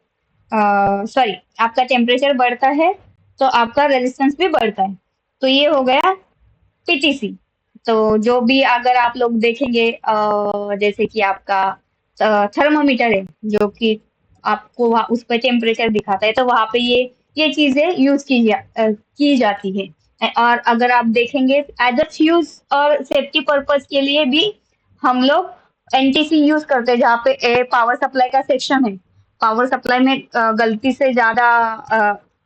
सॉरी आपका टेम्परेचर बढ़ता है तो आपका रेजिस्टेंस भी बढ़ता है, तो ये हो गया पीटीसी। तो जो भी अगर आप लोग देखेंगे जैसे कि आपका थर्मोमीटर है जो कि आपको उस पर टेम्परेचर दिखाता है, तो वहां पे ये चीजें यूज की जाती है। और अगर आप देखेंगे एज अ फ्यूज और सेफ्टी पर्पज के लिए भी हम लोग एनटीसी यूज करते हैं, जहाँ पे पावर सप्लाई का सेक्शन है, पावर सप्लाई में गलती से ज्यादा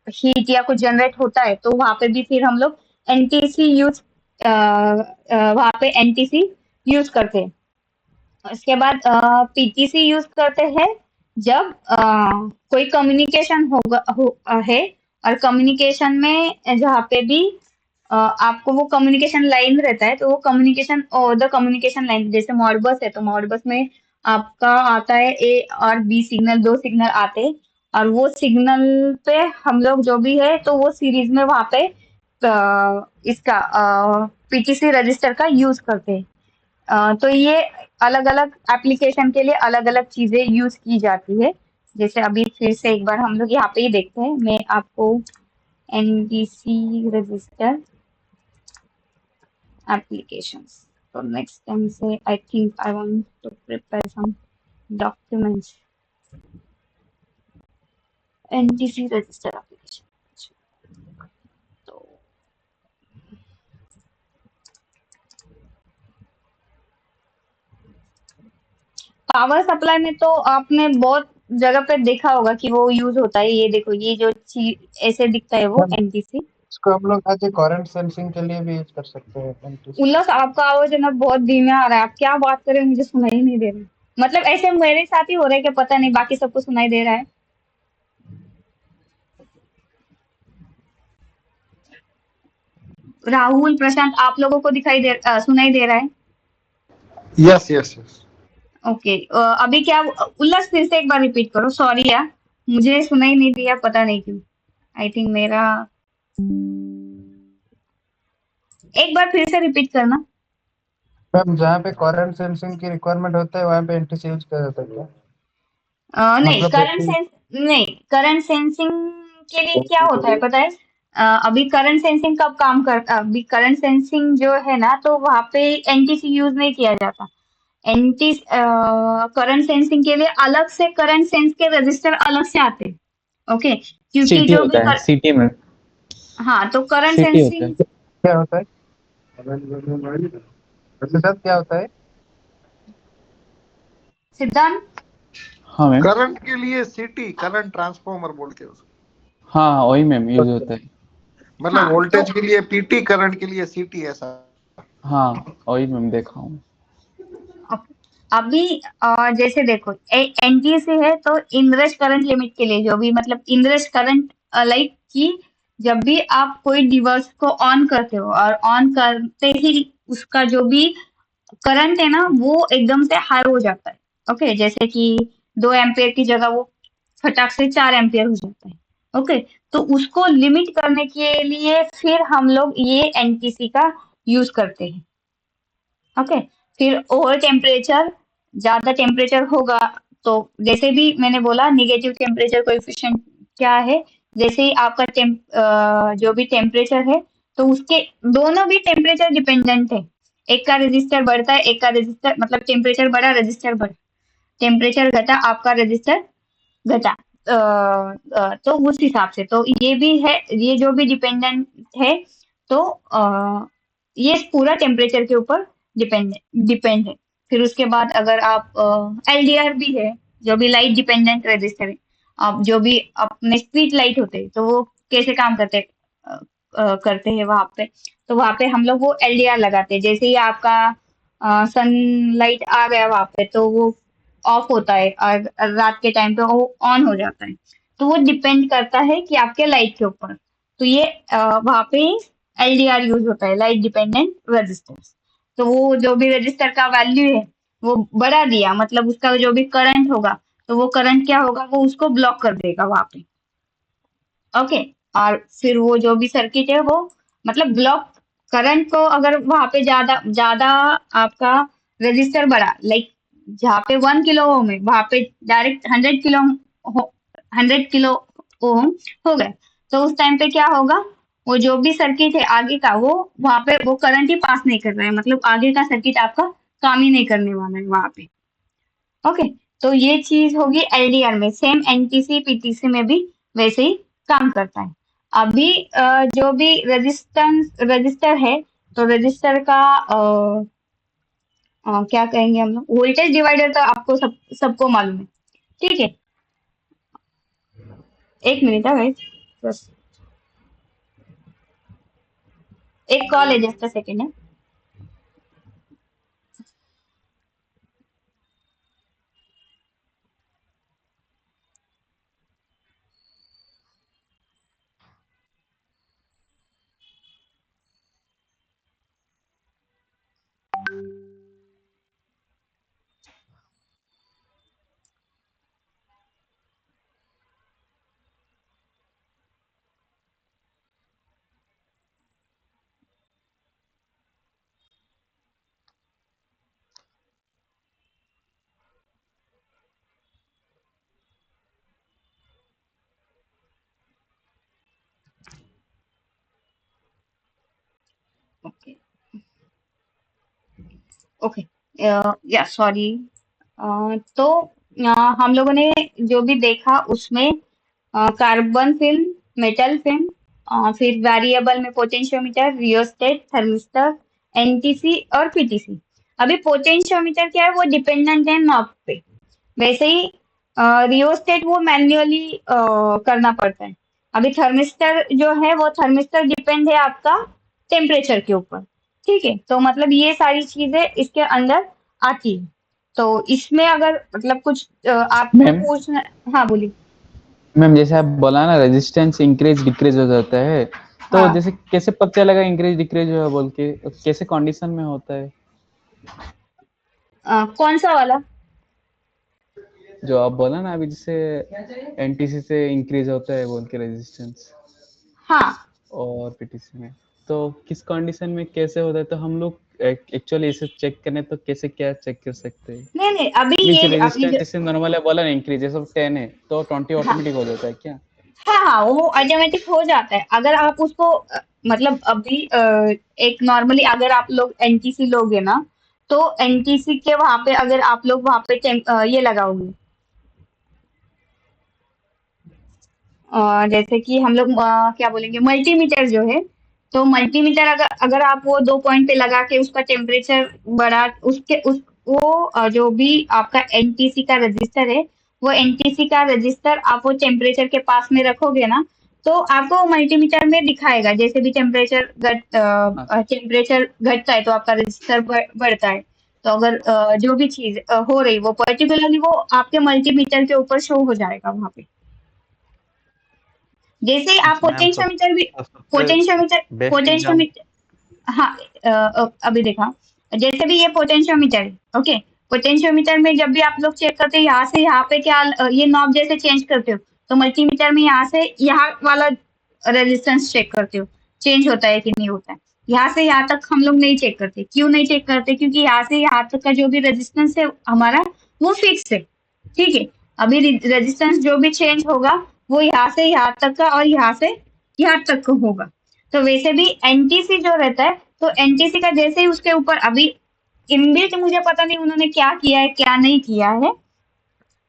हीट या कुछ जनरेट होता है तो वहां पे भी फिर हम लोग एनटीसी यूज वहां पे एनटीसी यूज करते हैं। उसके बाद पीटीसी यूज करते हैं जब कोई कम्युनिकेशन है, और कम्युनिकेशन में जहाँ पे भी आपको वो कम्युनिकेशन लाइन रहता है, तो वो कम्युनिकेशन द कम्युनिकेशन लाइन, जैसे मॉडबस है तो मॉडबस में आपका आता है ए और बी सिग्नल, दो सिग्नल आते हैं, और वो सिग्नल पे हम लोग जो भी है तो वो सीरीज में वहां पे इसका पीटीसी रजिस्टर का यूज करते हैं। तो ये अलग अलग एप्लीकेशन के लिए अलग अलग चीजें यूज की जाती है। जैसे अभी फिर से एक बार हम लोग यहाँ पे ही देखते हैं, मैं आपको NTC register applications. So next time say I think I want to prepare some documents. NTC register application. तो पावर सप्लाई में तो आपने बहुत जगह पे देखा होगा कि वो यूज होता है। ये देखो ये जो चीज ऐसे दिखता है वो एनटीसी। इसको हम लोग आज करंट सेंसिंग के लिए भी यूज कर सकते हैं NTC। उल्लास आपका आवाज है ना बहुत धीमा आ रहा है, आप क्या बात कर रहे हैं मुझे सुनाई नहीं दे रहा है। मतलब ऐसे मेरे साथ ही हो रहा है कि पता नहीं बाकी सबको सुनाई दे रहा है। राहुल, प्रशांत, आप लोगों को सुनाई दे रहा है? Yes yes yes. ओके, अभी क्या उल्लास फिर से एक बार रिपीट करो, सॉरी यार मुझे सुनाई नहीं दिया, पता नहीं क्यों। आई थिंक मेरा, एक बार फिर से रिपीट करना। मैम जहाँ पे करंट सेंसिंग की रिक्वायरमेंट होता है वहाँ पे NTC यूज किया जाता है क्या? नहीं, मतलब करंट सेंसिंग के लिए क्या होता है पता है? अभी करंट सेंसिंग कब काम करता, अभी करंट सेंसिंग जो है ना तो वहां पे एनटीसी यूज नहीं किया जाता। एंटी करंट सेंसिंग के लिए अलग से करंट सेंस के रजिस्टर अलग से आते हैं। ओके, क्योंकि सिटी जो भी होता है, सिटी में हाँ तो करंट सिटी होता है। सेंसिंग क्या होता है? वैसे सर क्या होता है? सिद्धांत, हाँ मैम, करंट के लिए सिटी, करंट ट्रांसफॉर्मर बोलते हैं उसको। हाँ वही मैम यूज होता है। मतलब हाँ वोल्टेज तो के लिए पीटी, करंट के लिए सीटी, ऐसा। हाँ वही मैम देखा हूँ। ओके, अभी जैसे देखो एनटीसी है तो इनरश करंट लिमिट के लिए, जो भी मतलब इनरश करंट लाइक कि जब भी आप कोई डिवाइस को ऑन करते हो और ऑन करते ही उसका जो भी करंट है ना वो एकदम से हाई हो जाता है। ओके, जैसे कि 2 एम्पियर की जगह वो फटाक से 4 एम्पियर हो जाता है। ओके, तो उसको लिमिट करने के लिए फिर हम लोग ये एनटीसी का यूज करते हैं। ओके, फिर ओवर टेम्परेचर, ज्यादा टेम्परेचर होगा तो जैसे भी मैंने बोला नेगेटिव टेम्परेचर कोएफिशिएंट क्या है, जैसे ही आपका जो भी टेम्परेचर है तो उसके दोनों भी टेम्परेचर डिपेंडेंट है। एक का रेजिस्टर बढ़ता है, एक का रेजिस्टर मतलब टेम्परेचर बढ़ा रेजिस्टर बढ़ा, टेम्परेचर घटा आपका रेजिस्टर घटा। तो उस हिसाब से तो ये भी है, ये जो भी डिपेंडेंट है तो ये पूरा टेम्परेचर के ऊपर डिपेंड है। फिर उसके बाद अगर आप एलडीआर भी है जो भी लाइट डिपेंडेंट रजिस्टर है, अब जो भी अपने स्ट्रीट लाइट होते हैं तो वो कैसे काम करते हैं वहां पे, तो वहां पे हम लोग वो एलडीआर लगाते हैं। जैसे ही आपका सनलाइट आ गया वहां पे तो वो ऑफ होता है और रात के टाइम पे वो ऑन हो जाता है। तो वो डिपेंड करता है कि आपके लाइट के ऊपर। तो ये वहां पे एलडीआर यूज होता है, लाइट डिपेंडेंट रेजिस्टेंस। तो वो जो भी रजिस्टर का वैल्यू है वो बढ़ा दिया, मतलब उसका जो भी करंट होगा तो वो करंट क्या होगा, वो उसको ब्लॉक कर देगा वहां पे। ओके। और फिर वो जो भी सर्किट है वो मतलब ब्लॉक करंट को, अगर वहां पे ज्यादा ज्यादा आपका रजिस्टर बढ़ा, लाइक जहाँ पे 1 किलो ओम है वहां पे डायरेक्ट 100 किलो ओम हो गए, तो उस टाइम पे क्या होगा, वो जो भी सर्किट है आगे का वो वहां पे वो करंट ही पास नहीं कर रहा है, मतलब आगे का सर्किट आपका काम ही नहीं करने वाला है वहां पे। ओके। तो ये चीज होगी एलडीआर में। सेम एनटीसी पीटीसी में भी वैसे ही काम करता है। अभी जो भी रजिस्टर है, तो रजिस्टर का क्या कहेंगे हम लोग, वोल्टेज डिवाइडर तो आपको सबको मालूम है। ठीक है, एक मिनट है भाई, बस एक कॉल है, जस्ट अ सेकेंड है। ओके ओके, या सॉरी। तो हम लोगों ने जो भी देखा उसमें कार्बन फिल्म, मेटल फिल्म, फिर वेरिएबल में पोटेंशियोमीटर, रियोस्टेट, थर्मिस्टर, एनटीसी और पीटीसी। अभी पोटेंशियोमीटर क्या है, वो डिपेंडेंट है नॉब पे। वैसे ही रियोस्टेट वो मैन्युअली करना पड़ता है। अभी थर्मिस्टर जो है वो थर्मिस्टर डिपेंड है आपका टेम्परेचर के ऊपर। ठीक है, तो मतलब ये सारी चीजें इसके अंदर आती है। तो इसमें अगर मतलब कुछ आपको मैम पूछना, हाँ बोलिए। मैम जैसे आप बोला ना रेजिस्टेंस इंक्रीज डिक्रीज हो जाता है, तो हाँ, जैसे कैसे पता चलेगा इंक्रीज डिक्रीज हुआ बोल के, कैसे कंडीशन में होता है? कौन सा वाला? जो आप बोला ना अभी, जैसे एनटीसी से इंक्रीज होता है बोल के रेजिस्टेंस हाँ, और पीटीसी में, तो किस कंडीशन में कैसे होता है? तो हम लोग एक्चुअली इसे चेक करने तो कैसे क्या चेक कर सकते हैं? नहीं नहीं, अभी मीन्स ये अभी रेजिस्टेंस जैसे नॉर्मल है बोला ना, इंक्रीज जैसे 10 है तो 20 हाँ ऑटोमेटिक हो जाता है क्या? हाँ हाँ, वो ऑटोमेटिक हो जाता है अगर आप उसको मतलब अभी एक नॉर्मली अगर आप लोग एनटीसी लोगे ना, तो एनटीसी के वहां पे अगर आप लोग वहां पे ये लगाओगे, जैसे कि हम लोग क्या बोलेंगे, मल्टीमीटर जो है, तो मल्टीमीटर अगर अगर आप वो 2 पॉइंट पे लगा के उसका टेम्परेचर बढ़ा, उसके उस वो जो भी आपका एनटीसी का रजिस्टर है, वो एनटीसी का रजिस्टर आप वो टेम्परेचर के पास में रखोगे ना, तो आपको मल्टीमीटर में दिखाएगा जैसे भी हाँ, टेम्परेचर घटता है तो आपका रजिस्टर बढ़ता है। तो अगर जो भी चीज हो रही वो पर्टिकुलरली वो आपके मल्टीमीटर के ऊपर शो हो जाएगा वहां पे। जैसे ही आप मैम सब पोटेंशियोमीटर भी सबसे पोटेंशियोमीटर बेस्ट एग्जाम। पोटेंशियोमीटर हाँ, अभी देखा, जैसे भी ये पोटेंशियोमीटर है, ओके। पोटेंशियोमीटर में जब भी आप लोग चेक करते हो यहाँ से यहाँ पे क्या ये नॉब जैसे चेंज करते हो, तो मल्टीमीटर में यहाँ से यहाँ वाला रेजिस्टेंस चेक करते हो, चेंज होता है कि नहीं होता है। यहाँ से यहाँ तक हम लोग नहीं चेक करते, क्यों नहीं चेक करते, क्योंकि यहाँ से यहाँ तक का जो भी रेजिस्टेंस है हमारा वो फिक्स है। ठीक है, अभी रेजिस्टेंस जो भी चेंज होगा वो यहाँ से यहाँ तक का और यहाँ से यहाँ तक का होगा। तो वैसे भी एनटीसी जो रहता है, तो एनटीसी का जैसे ही उसके ऊपर अभी इनबिल्ट मुझे पता नहीं उन्होंने क्या किया है क्या नहीं किया है,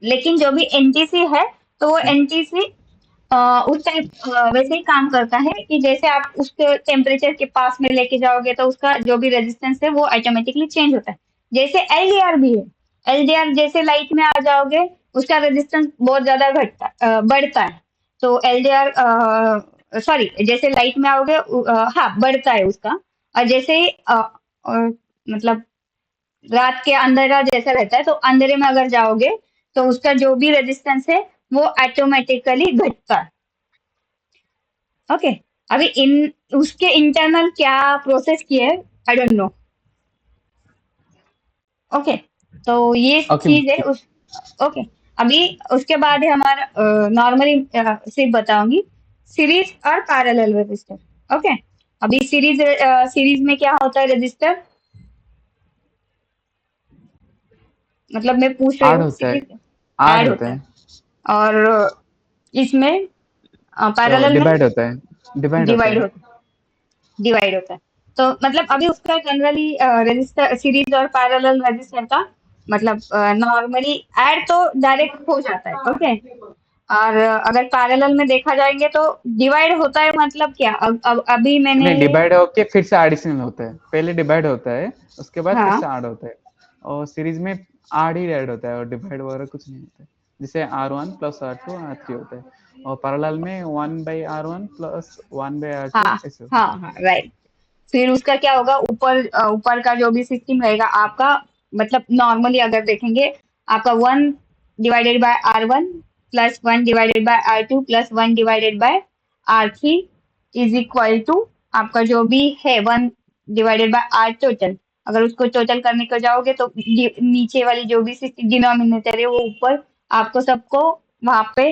लेकिन जो भी एनटीसी है तो वो एनटीसी उस टाइप वैसे ही काम करता है कि जैसे आप उसके टेम्परेचर के पास में लेके जाओगे तो उसका जो भी रेजिस्टेंस है वो ऑटोमेटिकली चेंज होता है। जैसे एलडीआर भी है, एलडीआर जैसे लाइट में आ जाओगे उसका रेजिस्टेंस बहुत ज्यादा बढ़ता है। तो एलडीआर सॉरी, जैसे लाइट में आओगे हाँ बढ़ता है उसका। और जैसे मतलब रात के अंधेरा जैसा रहता है, तो अंधेरे में अगर जाओगे तो उसका जो भी रेजिस्टेंस है वो ऑटोमेटिकली घटता है। ओके, अभी इन उसके इंटरनल क्या प्रोसेस किया है आई डोंट नो। ओके, तो ये ओके चीज है उस। ओके, अभी उसके बाद है हमारा नॉर्मली सिर्फ बताऊंगी सीरीज और पैरेलल रजिस्टर। ओके, अभी सीरीज में क्या होता है रजिस्टर, मतलब मैं पूछ रही ऐड हूँ होता है, सीरीज ऐड ऐड होता होता है है, और इसमें पैरेलल में डिवाइड होता है, डिवाइड होता डिवाइड है। होता डिवाइड होता है। तो मतलब अभी उसका जनरली रजिस्टर सीरीज और पैरेलल रजिस्टर का मतलब नॉर्मली ऐड तो डायरेक्ट हो जाता है। ओके, और अगर पैरेलल में देखा जाएंगे तो डिवाइड होता है, मतलब क्या अब अभी मैंने नहीं, डिवाइड होके फिर से एडिशन होता है, पहले डिवाइड होता है उसके बाद फिर हाँ से ऐड होता है, और सीरीज में ऐड ही ऐड होता है और डिवाइड वगैरह कुछ नहीं होता है, जैसे R1 प्लस R2 R3 होता है, और पैरेलल में 1/R1 प्लस 1/R2 हाँ ऐसे होता है। हाँ हाँ राइट। फिर उसका क्या होगा, ऊपर का जो भी सिस्टम रहेगा आपका, मतलब नॉर्मली अगर देखेंगे आपका 1/R1 plus 1/R2 plus 1/R3 is equal to आपका जो भी है 1/R टोटल। अगर उसको टोटल करने को जाओगे तो नीचे वाली जो भी डिनोमिनेटर है वो ऊपर आपको सबको वहां पे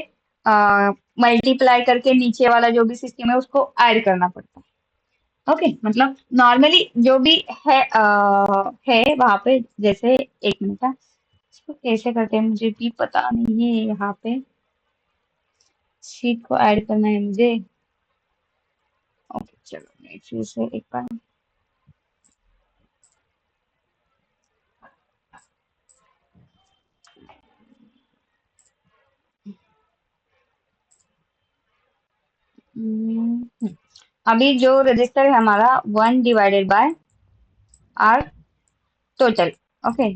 मल्टीप्लाई करके नीचे वाला जो भी सिस्टम है उसको ऐड करना पड़ता है। ओके, मतलब नॉर्मली जो भी है वहां पे, जैसे एक मिनट था, इसको कैसे करते हैं मुझे भी पता नहीं है। यहाँ पे शीट को ऐड करना है मुझे। ओके चलो मैं फिर से एक बार अभी जो रजिस्टर है हमारा 1/R टोटल। ओके,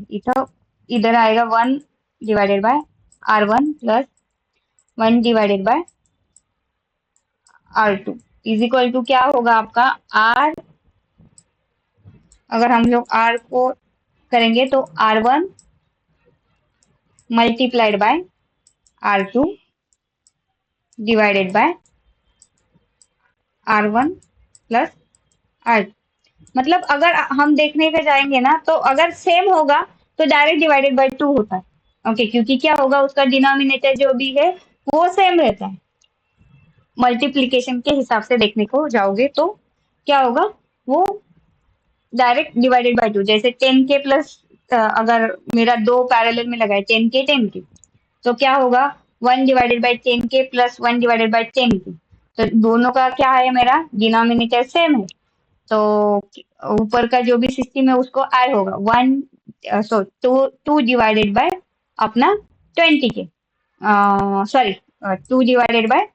इधर आएगा 1/R1 plus 1/R2 is equal to क्या होगा आपका R। अगर हम लोग R को करेंगे तो R1 multiplied by R2 divided by R1 plus R। मतलब अगर हम देखने के जाएंगे ना तो अगर सेम होगा तो डायरेक्ट डिवाइडेड बाय 2 होता है। ओके, क्योंकि क्या होगा उसका डिनोमिनेटर जो भी है वो सेम रहता है। मल्टीप्लिकेशन के हिसाब से देखने को जाओगे तो क्या होगा, वो डायरेक्ट डिवाइडेड बाय 2। जैसे 10 के प्लस अगर मेरा दो पैरेलल में लगा है 10 के तो क्या होगा 1/10 के प्लस 1/10 के। तो दोनों का क्या है, मेरा डिनोमिनेटर सेम है, तो ऊपर का जो भी सिस्टम है उसको ऐड होगा 2 डिवाइडेड बाय अपना 20 के, सॉरी 2/10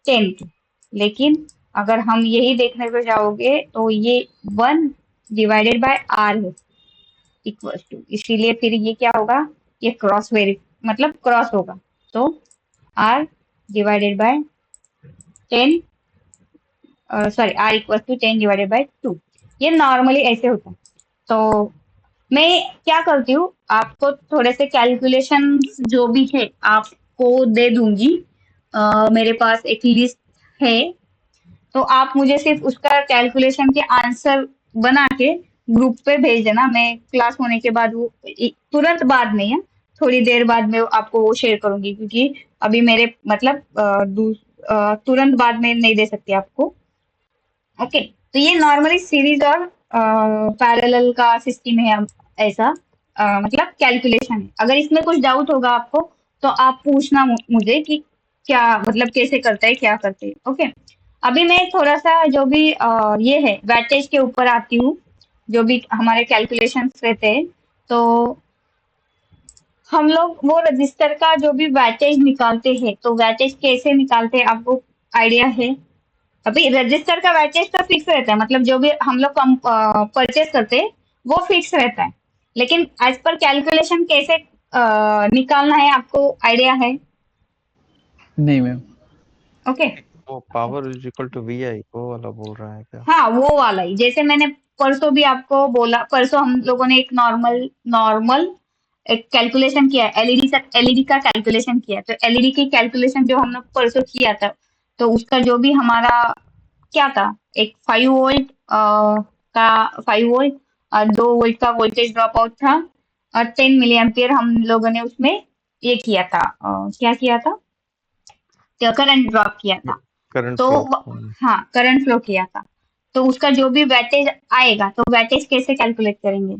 के। लेकिन अगर हम यही देखने को जाओगे तो ये 1/R है इक्वल टू, इसीलिए फिर ये क्या होगा, ये क्रॉस वेरी मतलब क्रॉस होगा, तो R/10 सॉरी R = 10/2। ये नॉर्मली ऐसे होता है। तो मैं क्या करती हूँ, आपको थोड़े से कैलकुलेशन जो भी है आपको दे दूंगी। मेरे पास एक लिस्ट है, तो आप मुझे सिर्फ उसका कैलकुलेशन के आंसर बना के ग्रुप पे भेज देना। मैं क्लास होने के बाद वो तुरंत बाद में या थोड़ी देर बाद में आपको वो शेयर करूंगी, क्योंकि अभी मेरे मतलब तुरंत बाद में नहीं दे सकती आपको। ओके, तो ये नॉर्मली सीरीज और पैरेलल का सिस्टम है। ऐसा मतलब कैलकुलेशन है। अगर इसमें कुछ डाउट होगा आपको तो आप पूछना मुझे कि क्या मतलब कैसे करता है, क्या करते हैं। ओके, अभी मैं थोड़ा सा जो भी ये है वेटेज के ऊपर आती हूँ, जो भी हमारे कैलकुलेशंस रहते हैं। तो हम लोग वो रजिस्टर का जो भी वेटेज निकालते हैं, तो वेटेज कैसे निकालते हैं आपको आइडिया है। अभी रजिस्टर का वेटेज तो फिक्स रहता है, मतलब जो भी हम लोग परचेज करते हैं वो फिक्स रहता है, लेकिन एज पर कैलकुलेशन कैसे निकालना है आपको आइडिया है। नहीं मैम। ओके, वो power is equal to V I वो वाला बोल रहा है क्या? हाँ, वो वाला ही। जैसे मैंने परसों भी आपको बोला, परसों हम लोगों ने एक नॉर्मल नॉर्मल एक कैलकुलेशन किया, एलईडी का कैलकुलेशन किया। तो एलईडी की कैलकुलेशन जो हमने परसों किया था, तो उसका जो भी हमारा क्या था, एक 5 वोल्ट का 5 वोल्ट और 2 वोल्ट का वोल्टेज ड्रॉप आउट था, और 10 मिली एम्पियर हम लोगों ने उसमें ये किया था, क्या किया था, करंट ड्रॉप किया था। करंट तो फ्लो। हाँ, करंट फ्लो किया था। तो उसका जो भी वैटेज आएगा, तो वैटेज कैसे कैलकुलेट करेंगे?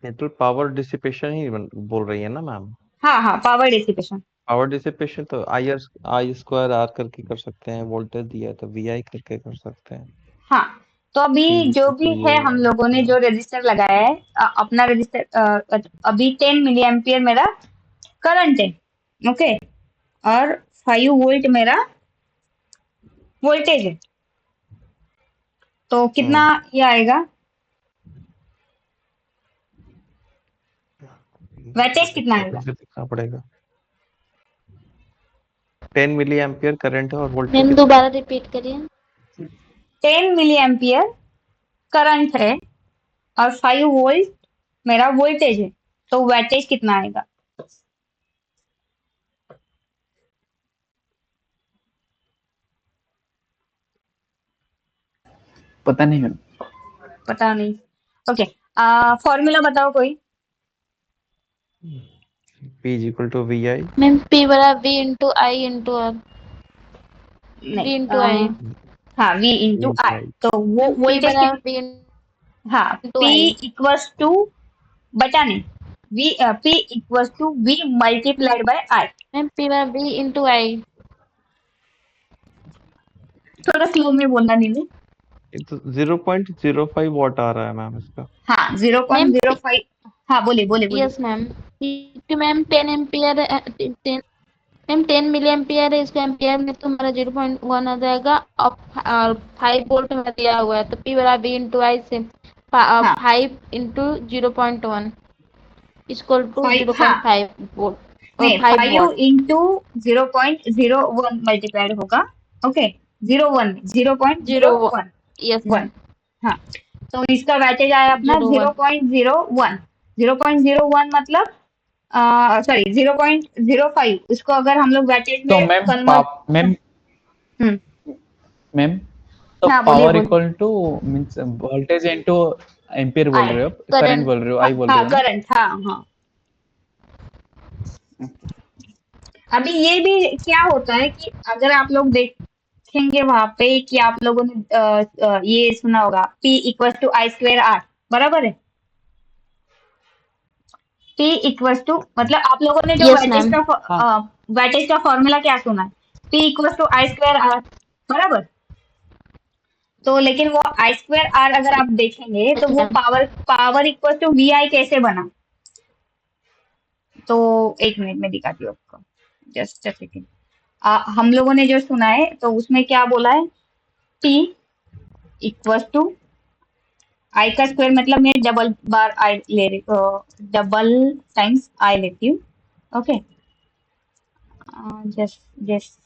टोटल पावर डिसिपेशन ही बोल रही है ना मैम? हाँ हाँ, पावर डिसिपेशन। पावर डिसिपेशन तो आई स्क्वायर आर करके कर सकते हैं, वोल्टेज दिया है तो वी आई करके कर सकते हैं। हाँ, तो अभी जो भी है हम लोगों ने जो रजिस्टर लगाया है, अपना रजिस्टर, अभी 10 मिली एम्पियर मेरा करंट है, ओके, और 5 वोल्ट मेरा वोल्टेज है। तो कितना ये आएगा, वैटेज कितना आएगा? दिखना पड़ेगा। 10 मिली एम्पियर करंट है और वोल्टेज मैम दोबारा रिपीट करिए। 10 मिली एम्पियर करंट है और 5 वोल्ट मेरा वोल्टेज है, तो वैटेज कितना आएगा? पता नहीं मैम। पता नहीं। ओके, फॉर्मूला बताओ कोई। P is equal to VI। Ma'am P बराबर V into I into R. V नहीं, इंटू आई। हाँ, V into into I. I। तो वो P वोल्टेज बराबर कितना? V हाँ, into P I. Equals to, बटा नहीं, P equals to V multiplied by I। Ma'am P बराबर V इंटू आई। थोड़ा स्लो में बोलना नीलू। 0.05 वॉट आ रहा है मैम इसका। हाँ, मैम 0.05। हाँ, बोलिए बोलिए बोलिए। यस मैम, क्योंकि ma'am 10 ampere 10 ma'am 10 milli ampere है, इसको एम्पियर में तो हमारा 0.1 आ जाएगा, और 5 वोल्ट में दिया हुआ है, तो P बराबर V इंटू आई से हाँ, 5 इंटू 0.1 इक्वल टू 5, हाँ, 0.5 वोल्ट और नहीं, 5 5 वॉट। इंटू 0.01 मल्टीप्लाइड होगा, ओके, 01, 0.01, यस मैम, 1। हाँ, तो इसका वैटेज आया अपना 01। 0.01। 0.01 मतलब, सॉरी, 0.05। इसको अगर हम लोग वैटेज तो में मैम कन्वर्ट, मैम हम्म, मैम तो हाँ, बोलिए पावर बोलिए। Equal two means voltage into ampere बोल आए, रहे हो, करंट करंट। बोल रहे हो, हाँ आई बोल रहे हाँ, हो ना? करंट, हाँ हाँ। अभी ये भी क्या होता है कि अगर आप लोग देखेंगे वहां पे कि आप लोगों ने ये सुना होगा, P equal to I square R, बराबर है। P इक्वल टू मतलब आप लोगों ने जो यस मैम। हाँ वैटेज का फॉर्मूला क्या सुना है, P equal to I square R, बराबर। तो लेकिन वो आई स्क्वायर आर अगर आप देखेंगे, तो वो पावर इक्वल टू वी आई कैसे बना? तो एक मिनट में दिखाती हूँ आपको, जस्ट अ सेकेंड। हम लोगों ने जो सुना है, तो उसमें क्या बोला है, P इक्वल टू आई का स्क्वायर, मतलब मैं डबल बार आई ले रही, डबल टाइम्स आई लेती हूँ, okay, just just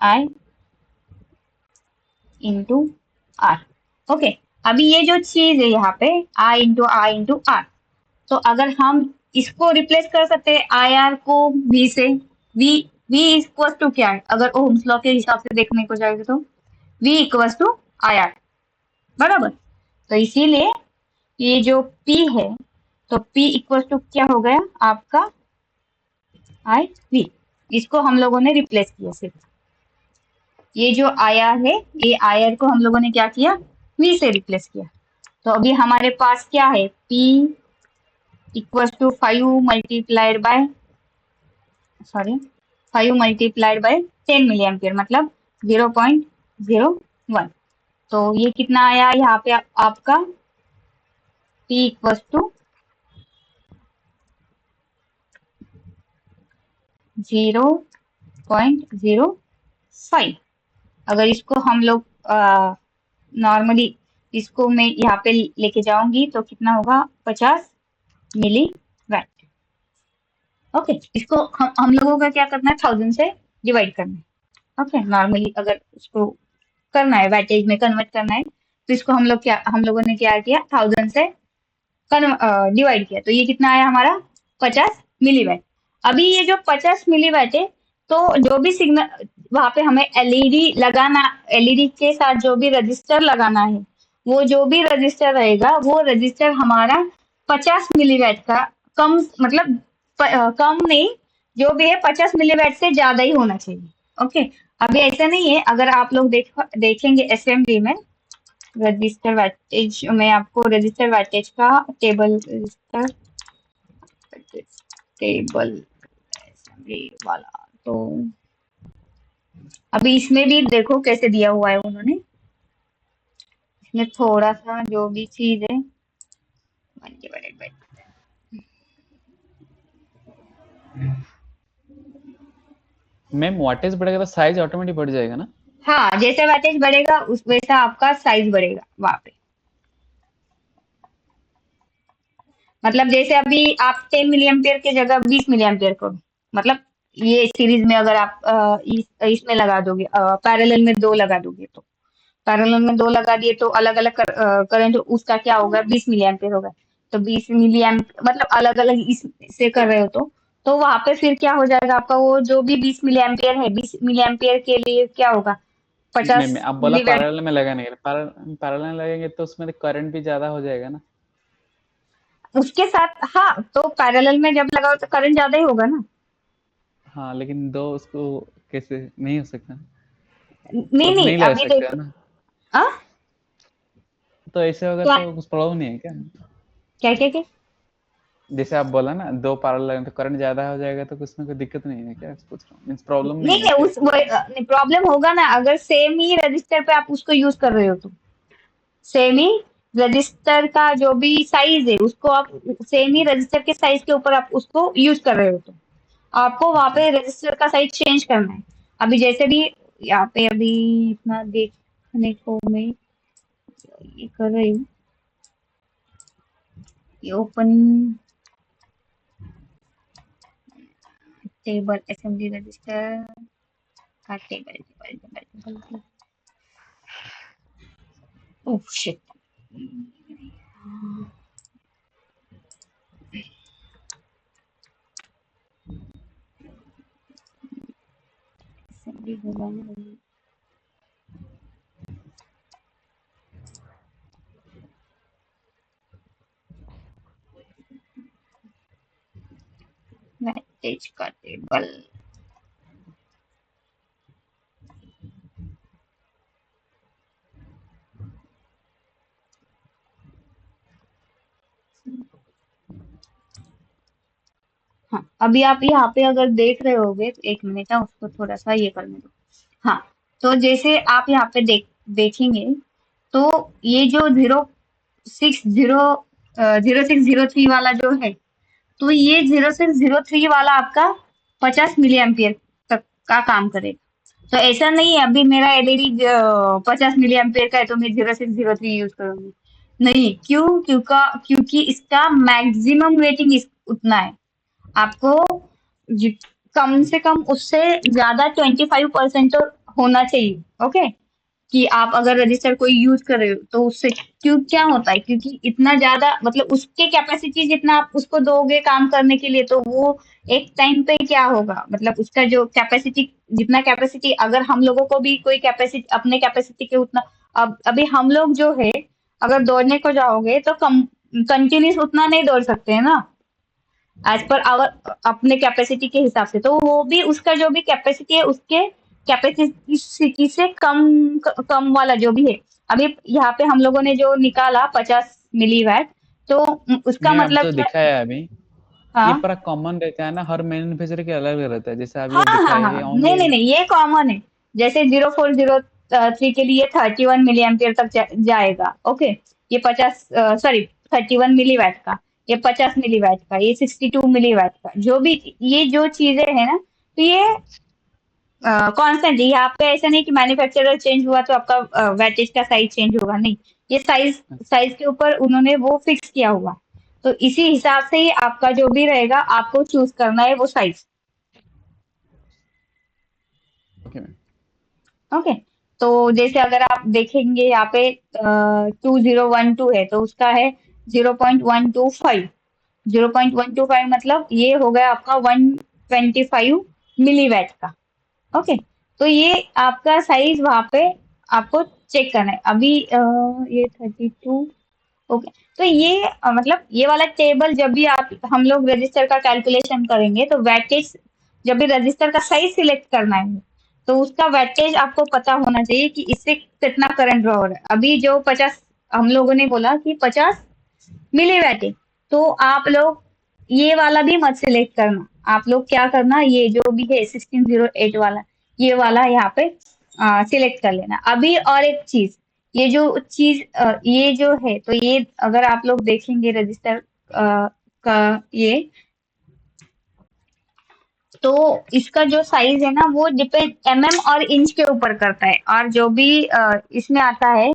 I into R, okay. अभी ये जो चीज है यहाँ पे, आई इंटू आर, तो अगर हम इसको रिप्लेस कर सकते हैं आई आर को वी से, वी वी इक्वल टू क्या है, अगर ओम्स लॉ के हिसाब से देखने को जाएगा, तो V equal to I R, बराबर। तो इसीलिए ये जो P है, तो P इक्वल टू क्या हो गया आपका, आई वी। इसको हम लोगों ने रिप्लेस किया, सिर्फ ये जो आई आर है, ये आई आर को हम लोगों ने क्या किया, V से रिप्लेस किया। तो अभी हमारे पास क्या है, P equal to 5 multiplied by, sorry, 5 multiplied by 10 milli ampere, मतलब 0.01। तो ये कितना आया यहाँ पे आपका, P इक्वल टू 0.05। अगर इसको हम लोग नॉर्मली इसको मैं यहाँ पे लेके जाऊंगी, तो कितना होगा, 50 मिली वैट, ओके। इसको हम लोगों का क्या करना है, 1000 से डिवाइड करना है। ओके, नॉर्मली अगर उसको करना है वैटेज में कन्वर्ट करना है तो इसको हम लोगों ने क्या किया, 1000 से डिवाइड किया, तो ये कितना आया हमारा 50 मिलीवाट। अभी ये जो 50 मिलीवाट है, तो जो भी सिग्नल वहां पे हमें एलईडी लगाना, एलईडी के साथ जो भी रजिस्टर लगाना है, वो जो भी रजिस्टर रहेगा वो रजिस्टर हमारा 50 मिलीवाट का कम, मतलब कम नहीं, जो भी है 50 मिलीवाट से ज्यादा ही होना चाहिए। ओके, अभी ऐसा नहीं है, अगर आप लोग देखेंगे असेंबली में रजिस्टर वैटेज में, आपको रजिस्टर वैटेज का टेबल, रजिस्टर टेबल असेंबली वाला, तो अभी इसमें भी देखो कैसे दिया हुआ है उन्होंने, इसमें थोड़ा सा जो भी चीज है 1 divided by, मैम वाटेज बढ़ेगा तो साइज ऑटोमेटिक बढ़ जाएगा ना? हाँ, जैसे वैटेज बढ़ेगा उस वैसा आपका साइज बढ़ेगा वहां पे। मतलब जैसे अभी आप 10 मिली एम्पियर की जगह 20 मिली एम्पियर करो, मतलब ये सीरीज में अगर आप इसमें लगा दोगे, पैरेलल में 2 लगा दोगे, तो पैरेलल में 2 लगा दिए तो अलग अलग करंट उसका क्या होगा, 20 मिली एम्पियर होगा। तो 20 मिली मतलब अलग अलग इससे कर रहे हो तो वहां पे फिर क्या हो जाएगा आपका, वो जो भी 20 मिली एम्पियर है, 20 मिली एम्पियर के लिए क्या होगा, 50 मैं अब बोला पैरेलल में लगाने के, पैरेलल में लगेंगे तो उसमें करंट भी ज्यादा हो जाएगा ना? उसके साथ। हाँ, तो पैरेलल में जब लगाओ तो करंट ज्यादा ही होगा ना। हाँ, लेकिन दो उसको कैसे नहीं हो सकता, नहीं सब नहीं, नहीं लगा अभी सकते देखो, है ना? हाँ तो ऐसे होगा क्या तो कुछ प्रॉब्लम नहीं है क्या? क्या क्या क्या जैसे आप बोला ना 2 पैरेलल लगे तो करंट ज्यादा हो जाएगा, तो उसमें कोई दिक्कत नहीं है क्या? पूछ रहा हूँ, मींस प्रॉब्लम नहीं नहीं है नहीं, क्या? उस प्रॉब्लम होगा ना, अगर सेम ही रजिस्टर पे आप उसको यूज कर रहे हो तो सेम ही रजिस्टर का जो भी साइज है उसको आप सेम ही रजिस्टर के साइज के ऊपर आप उसको यूज कर रहे हो, तो आपको वहां अच्छा, पे रजिस्टर का साइज चेंज करना है। अभी जैसे भी यहाँ पे अभी इतना देखने को मैं ये कर रही हूँ, ये ओपन टेबल असेंबली रजिस्टर का टेबल। ओह शिट, असेंबली होगा ना। वैटेज का टेबल, हाँ अभी आप यहाँ पे अगर देख रहे होगे तो 1 मिनट है, उसको थोड़ा सा ये करने दो। हाँ, तो जैसे आप यहाँ पे देखेंगे तो ये जो 0603 वाला जो है, तो ये 0603 वाला आपका 50 मिली एम्पियर तक का काम करेगा। तो ऐसा नहीं है अभी मेरा एलईडी 50 मिली एम्पियर का है तो मैं 0603 यूज करूंगी, नहीं, क्योंकि इसका मैक्सिमम रेटिंग उतना है। आपको कम से कम उससे ज्यादा 25% तो होना चाहिए। ओके, कि आप अगर रजिस्टर कोई यूज कर रहे हो तो उससे क्यों क्या होता है, क्योंकि इतना ज्यादा मतलब उसके कैपेसिटी जितना आप उसको दोगे काम करने के लिए, तो वो एक टाइम पे क्या होगा, मतलब उसका जो कैपेसिटी, जितना कैपेसिटी अगर हम लोगों को भी कोई कैपेसिटी अपने कैपेसिटी के उतना, अब अभी हम लोग जो है अगर दौड़ने को जाओगे तो कंटिन्यूस उतना नहीं दौड़ सकते हैं ना, एज पर आवर अपने कैपेसिटी के हिसाब से, तो वो भी उसका जो भी कैपेसिटी है उसके कैपेसिटी से कम वाला जो भी है। अभी यहाँ पे हम लोगों ने जो निकाला 50 मिलीवाट, तो उसका मैं अब मतलब तो क्या। दिखाया है अभी, ये हाँ पूरा कॉमन रहता है ना, हर मैन्युफैक्चरर के अलग अलग रहता है, जैसे अभी हाँ ये हाँ दिखाया हाँ, है नहीं ओनली। नहीं नहीं, ये कॉमन है। जैसे 0403 के लिए 31 मिली एम्पियर तक जाएगा। ओके, ये 50 सॉरी 31 मिली वैट का, ये 50 मिली वैट का, ये 62 मिली वैट का, जो भी ये जो चीजें है ना, तो ये कांस्टेंट है। यहाँ पे ऐसा नहीं कि मैन्युफैक्चरर चेंज हुआ तो आपका वैटेज का साइज चेंज होगा, नहीं, ये साइज के ऊपर उन्होंने वो फिक्स किया हुआ, तो इसी हिसाब से ही आपका जो भी रहेगा आपको चूज करना है वो साइज। ओके, तो जैसे अगर आप देखेंगे यहाँ पे 2012 है तो उसका है 0.125। 0.125 मतलब ये हो गया आपका 125 मिलीवैट का। ओके, तो ये आपका साइज वहां पे आपको चेक करना है। अभी ये 32। ओके, तो ये मतलब ये वाला टेबल जब भी आप हम लोग रजिस्टर का कैलकुलेशन करेंगे तो वैटेज, जब भी रजिस्टर का साइज सिलेक्ट करना है तो उसका वैटेज आपको पता होना चाहिए कि इससे कितना करंट ड्रॉ हो रहा है। अभी जो 50 हम लोगों ने बोला कि 50 मिलीवैट है, तो आप लोग ये वाला भी मत सिलेक्ट करना। आप लोग क्या करना, ये जो भी है 1608 वाला, ये वाला यहाँ पे सिलेक्ट कर लेना। अभी और एक चीज, ये जो चीज ये जो है, तो ये अगर आप लोग देखेंगे रजिस्टर का ये, तो इसका जो साइज है ना वो डिपेंड mm और इंच के ऊपर करता है। और जो भी इसमें आता है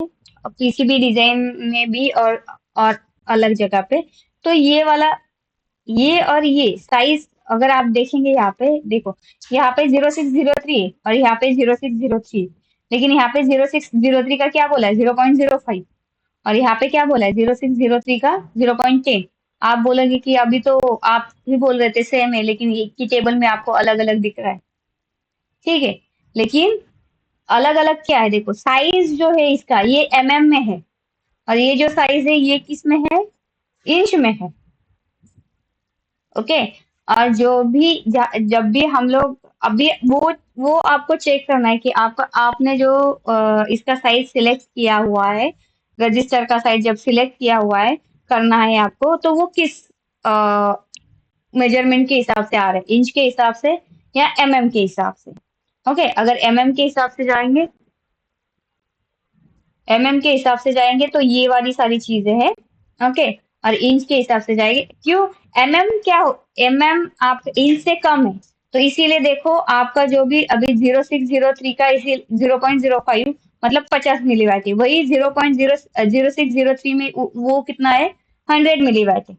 पीसीबी डिजाइन में भी और अलग जगह पे, तो ये वाला, ये और ये साइज अगर आप देखेंगे यहाँ पे, देखो यहाँ पे 0603 है और यहाँ पे 0603, लेकिन यहाँ पे 0603 का क्या बोला है 0.05 और यहाँ पे क्या बोला है 0603 का 0.10। आप बोलोगे कि अभी तो आप भी बोल रहे थे सेम है, लेकिन एक की टेबल में आपको अलग अलग दिख रहा है। ठीक है, लेकिन अलग अलग क्या है, देखो साइज जो है इसका ये में है और ये जो साइज है ये किस में है, इंच में है। ओके, और जो भी जब भी हम लोग अभी वो आपको चेक करना है कि आपका आपने जो इसका साइज सिलेक्ट किया हुआ है, रजिस्टर का साइज जब सिलेक्ट किया हुआ है करना है आपको, तो वो किस मेजरमेंट के हिसाब से आ रहा है, इंच के हिसाब से या के हिसाब से। ओके, अगर के हिसाब से जाएंगे, के हिसाब से जाएंगे तो ये वाली सारी चीजें हैं। ओके, और इंच के हिसाब से जाएंगे, क्यों क्या हो, आप इंच से कम है तो इसीलिए देखो आपका जो भी अभी 0603 का इसी 0.05 मतलब 50 मिलीवैट है, वही 0.0603 में वो कितना है 100 मिलीवैट है।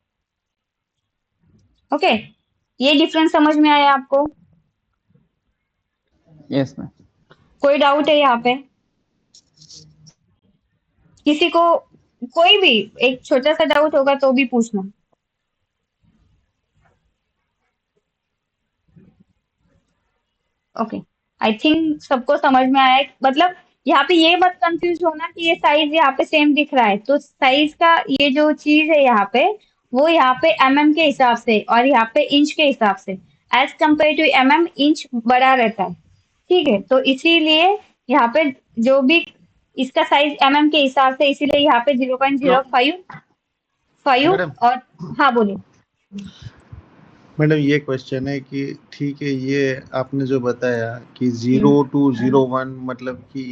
ओके, ये डिफरेंस समझ में आया आपको? Yes ma'am. कोई डाउट है यहाँ पे किसी को? कोई भी एक छोटा सा डाउट होगा तो भी पूछना। ओके, आई थिंक सबको समझ में आया है। मतलब यहाँ पे ये मत कंफ्यूज होना कि ये साइज यहाँ पे सेम दिख रहा है, तो साइज का ये जो चीज है यहाँ पे, वो यहाँ पे के हिसाब से और यहाँ पे इंच के हिसाब से, एज कम्पेयर टू इंच बड़ा रहता है। ठीक है, तो इसीलिए यहाँ पे जो भी इसका साइज के हिसाब से, इसीलिए यहाँ पे 0.05 मैडम और हाँ बोलिए। मैडम ये क्वेश्चन है कि ठीक है, ये आपने जो बताया कि 0 to 01 मतलब कि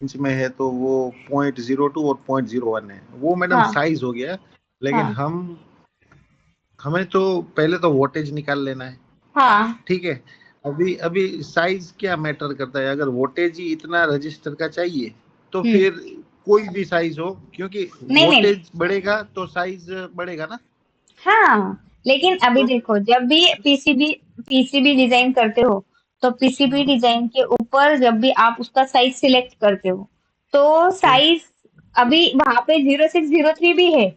इंच में है तो वो 0.02 और 0.01 है, वो मैडम हाँ, साइज हो गया। लेकिन हाँ, हमें तो पहले तो वोल्टेज निकाल लेना है। हाँ, ठीक है, अभी साइज क्या मैटर करता है? अगर वोल्टेज ही इतना रजिस्टर का चाहिए तो फिर कोई भी साइज हो, क्योंकि नहीं, वोल्टेज बढ़ेगा तो साइज बढ़ेगा ना। हाँ, लेकिन अभी देखो जब भी पीसीबी डिजाइन करते हो तो पीसीबी डिजाइन के ऊपर जब भी आप उसका साइज सिलेक्ट करते हो तो साइज अभी वहां पे 0603 भी है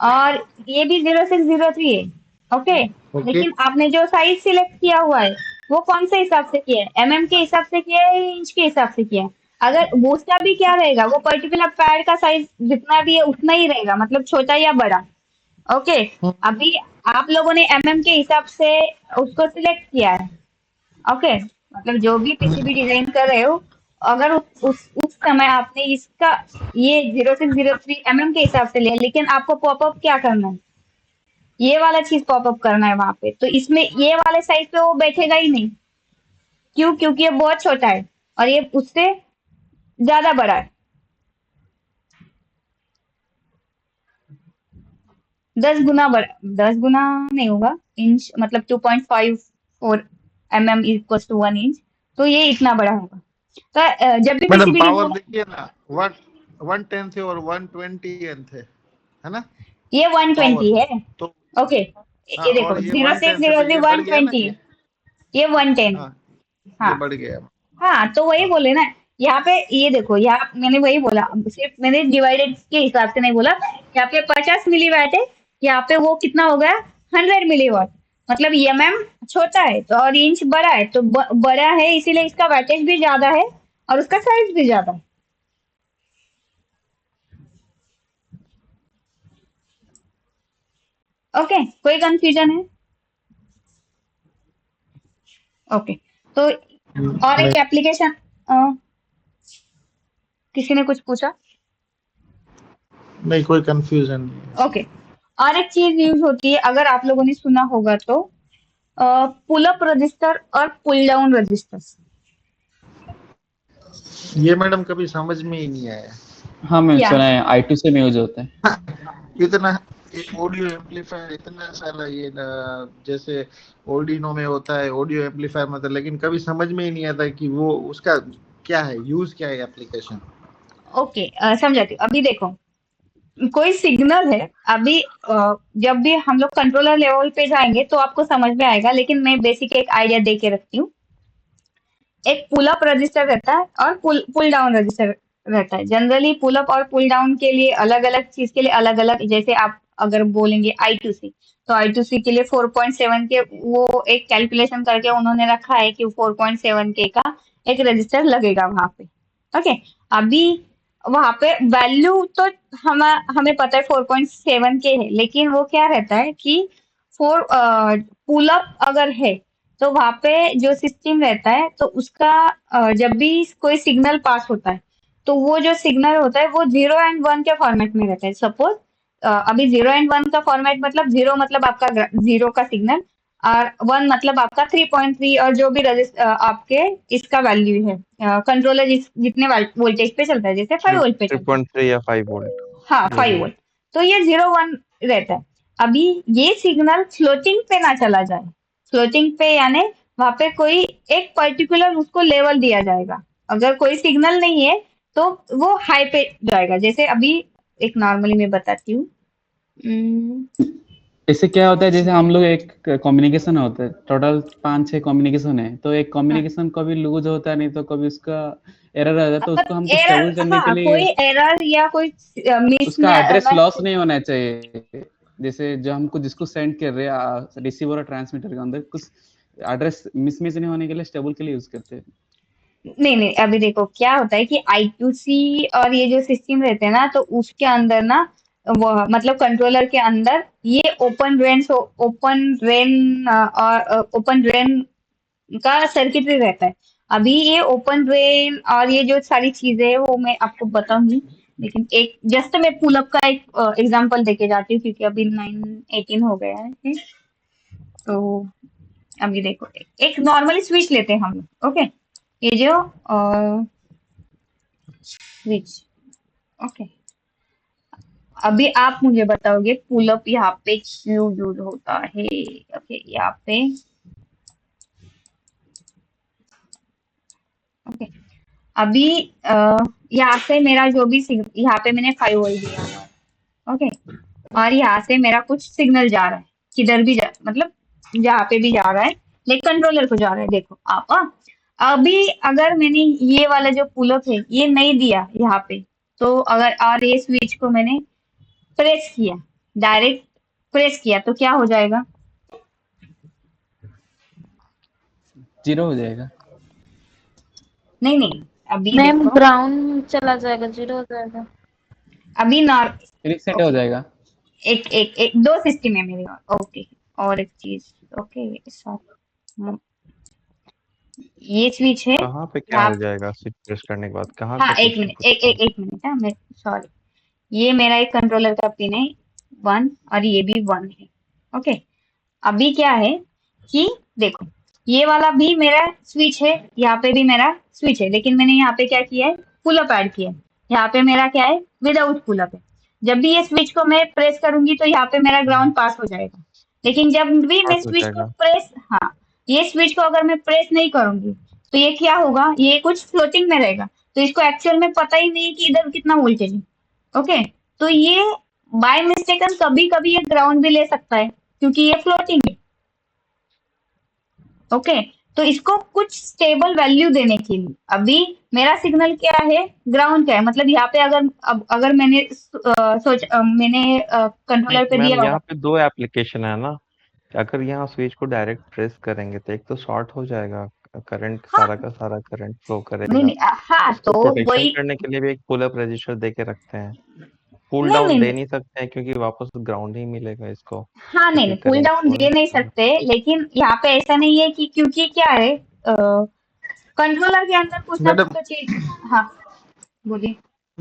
और ये भी 0603 है। ओके, लेकिन आपने जो साइज सिलेक्ट किया हुआ है वो कौन से हिसाब से किया है, के हिसाब से किया है या इंच के हिसाब से किया है? अगर वो उसका भी क्या रहेगा, वो पर्टिकुलर पैड का साइज जितना भी है उतना ही रहेगा, मतलब छोटा या बड़ा। ओके, अभी आप लोगों ने के हिसाब से उसको सिलेक्ट किया है। ओके, मतलब जो भी पीसीबी डिजाइन कर रहे हो, अगर उस समय आपने इसका ये 0603 के हिसाब से लिया, लेकिन आपको पॉपअप क्या करना है, ये वाला चीज पॉपअप करना है वहां पे, तो इसमें ये वाले साइज पे वो बैठेगा ही नहीं। क्यों? क्योंकि ये बहुत छोटा है और ये उससे ज्यादा बड़ा है, 10 गुना बड़ा, 10 गुना नहीं होगा, इंच मतलब 2.54 इक्वल टू 1 इंच, तो ये इतना बड़ा होगा। तो जब भी मैडम पीसीबी पावर देखिए ना, 110 थे और 120 थे, है ना? ये 120 है। तो ओके, हाँ, ये देखो और ये 0603 110 है तो ये बढ़ गया ना 120, ये 110 है। हाँ, ये हाँ, बढ़ गया। हाँ, तो वही बोले ना, यहाँ पे ये देखो, यहाँ मैंने वही बोला, सिर्फ मैंने डिवाइडेड के हिसाब से नहीं बोला। यहाँ पे 50 मिलीवाट है, यहाँ पे वो कितना हो गया, 100 मिलीवाट। मतलब एमएम छोटा है तो और इंच बड़ा है, तो बड़ा है इसीलिए इसका वैटेज भी ज्यादा है और उसका साइज भी ज्यादा है। ओके, कोई कंफ्यूजन है? ओके, तो और एक एप्लीकेशन, किसी ने कुछ पूछा? नहीं, कोई कंफ्यूजन नहीं। ओके, और एक चीज यूज होती है, अगर आप लोगों ने सुना होगा तो, पुल अप रजिस्टर और पुल डाउन रजिस्टर। ये मैडम कभी समझ में ही नहीं आया। हाँ मैम, क्या? सुना है, I2C में यूज होता है। इतना एक ऑडियो एम्पलीफायर इतना सारा ये जैसे ऑर्डिनो में होता है ऑडियो एम्पलीफायर, मतलब, लेकिन कभी समझ में ही नहीं आता कि वो उसका क्या है, यूज क्या है एप्लीकेशन। ओके, समझाती हूँ। अभी देखो, कोई सिग्नल है, अभी जब भी हम लोग कंट्रोलर लेवल पे जाएंगे तो आपको समझ में आएगा, लेकिन मैं बेसिक एक आइडिया दे के रखती हूँ। एक पुल अप रजिस्टर रहता है और पुल डाउन रजिस्टर रहता है। जनरली पुल अप और पुल डाउन के लिए अलग अलग चीज के लिए अलग अलग, जैसे आप अगर बोलेंगे I2C, तो I2C के लिए 4.7 के वो एक कैलकुलेशन करके उन्होंने रखा है कि 4.7 के का एक रजिस्टर लगेगा वहां पे। ओके, अभी वहां पे वैल्यू तो हमें पता है 4.7 के है, लेकिन वो क्या रहता है कि पुल अप अगर है तो वहां पे जो सिस्टम रहता है तो उसका जब भी कोई सिग्नल पास होता है तो वो जो सिग्नल होता है वो 0 एंड 1 के फॉर्मेट में रहता है। सपोज अभी 0 एंड 1 का फॉर्मेट मतलब 0 मतलब आपका 0 का सिग्नल और 1 मतलब आपका 3.3 और जो भी आपके इसका वैल्यू है, कंट्रोलर जितने वोल्टेज पे चलता है, जैसे 5 वोल्ट पे चलता है। 3.3 या 5 वोल्ट, हाँ, जो 5 भी हो। वोल्ट। तो ये 0 1 रहता है। अभी ये सिग्नल फ्लोटिंग पे ना चला जाए, फ्लोटिंग पे यानी वहां पे कोई एक पर्टिकुलर उसको लेवल दिया जाएगा। अगर कोई सिग्नल नहीं है तो वो हाई पे जाएगा। जैसे अभी एक नॉर्मली मैं बताती हूँ। इससे क्या होता है, जैसे हम लोग एक कम्युनिकेशन होता है, टोटल 5-6 कम्युनिकेशन है, तो एक हाँ, कम्युनिकेशन कभी लूज होता है, नहीं तो कभी उसका एरर आ जाता है, तो उसको हमको स्टेबल एरर, करने के हाँ, लिए कोई एरर या कोई मिस उसका एड्रेस लॉस मैच। नहीं होना चाहिए। जैसे जो हमको जिसको सेंड कर रहे हैं रिसीवर और ट्रांसमीटर के अंदर कुछ एड्रेस मिसमैच नहीं होने के लिए स्टेबल के लिए यूज करते हैं। नहीं नहीं, अभी देखो क्या होता है कि I2C और ये जो सिस्टम रहते हैं ना, तो उसके अंदर ना वो मतलब कंट्रोलर के अंदर ये ओपन रेन का सर्किटरी रहता है। अभी ये ओपन रेन और ये जो सारी चीजें हैं वो मैं आपको बताऊंगी, लेकिन एक जस्ट मैं पुल अप का एक एग्जांपल देके जाती हूँ क्योंकि अभी 9:18 हो गया है। तो अभी देखो, एक नॉर्मली स्विच लेते हैं हम लोग। ओके, ये जो स्विच, ओके, अभी आप मुझे बताओगे पुल अप यहाँ पे क्यों यूज होता है। ओके, यहाँ पे, ओके, अभी यहाँ से मेरा जो भी यहाँ पे मैंने 5 वोल्ट दिया है, ओके, और यहाँ से मेरा कुछ सिग्नल जा रहा है, किधर भी मतलब जहाँ पे भी जा रहा है, लेकिन कंट्रोलर को जा रहा है। देखो आप, अभी अगर मैंने ये वाला जो पुल अप है ये नहीं दिया यहाँ पे, तो अगर और ये स्विच को मैंने प्रेस किया, डायरेक्ट प्रेस किया, तो क्या हो जाएगा? 0 हो जाएगा। नहीं नहीं, अभी मैम देखो, ग्राउंड चला जाएगा, 0 हो जाएगा। अभी रीसेट हो ओके, जाएगा। एक दो सिस्टम है मेरे पास। ओके, और एक चीज, ओके, ये स्विच है कहाँ पे क्या यहाँ। हो जाएगा स्विच प्रेस करने के बाद? कहाँ हाँ, का एक क्वेश्चन मिनट, पूछ रहे हैं? एक मिनट, हाँ, मैं सॉरी, ये मेरा एक कंट्रोलर का पिन है 1 और ये भी 1 है। ओके, अभी क्या है कि देखो, ये वाला भी मेरा स्विच है, यहाँ पे भी मेरा स्विच है, लेकिन मैंने यहाँ पे क्या किया है, पुल अप ऐड किया है। यहाँ पे मेरा क्या है, विदाउट पुल अप है। जब भी ये स्विच को मैं प्रेस करूंगी तो यहाँ पे मेरा ग्राउंड पास हो जाएगा, लेकिन जब भी मैं पास हो स्विच को जाएगा। प्रेस, हाँ, ये स्विच को अगर मैं प्रेस नहीं करूंगी तो ये क्या होगा, ये कुछ फ्लोटिंग में रहेगा, तो इसको एक्चुअल में पता ही नहीं कि इधर कितना वोल्टेज है। ओके, तो ये बाय मिस्टेकन कभी कभी ये ग्राउंड भी ले सकता है क्योंकि ये फ्लोटिंग है। ओके, तो इसको कुछ स्टेबल वैल्यू देने के लिए अभी मेरा सिग्नल क्या है, ग्राउंड क्या है, मतलब यहाँ पे अगर मैंने कंट्रोलर पे मैम दिया यहाँ होगा। पे दो एप्लीकेशन है ना, अगर यहाँ स्विच को डायरेक्ट प्रेस करेंगे तो एक तो शॉर्ट हो जाएगा, करंट हाँ सारा का सारा करंट फ्लो नहीं करेगा। नहीं हाँ उसको तो प्रोटेक्शन वही करने के लिए भी एक पुल अप रजिस्टर दे के रखते हैं। पुल नहीं डाउन नहीं दे नहीं नहीं सकते हैं क्योंकि वापस ग्राउंड ही मिलेगा इसको, हाँ नहीं क्योंकि नहीं पुल करंट डाउन फ्लो दे नहीं है। सकते, लेकिन यहाँ पे ऐसा नहीं है कि क्योंकि क्या है कंट्रोलर के अंदर कुछ ना कुछ मैडम तो चीज। हाँ बोलिए।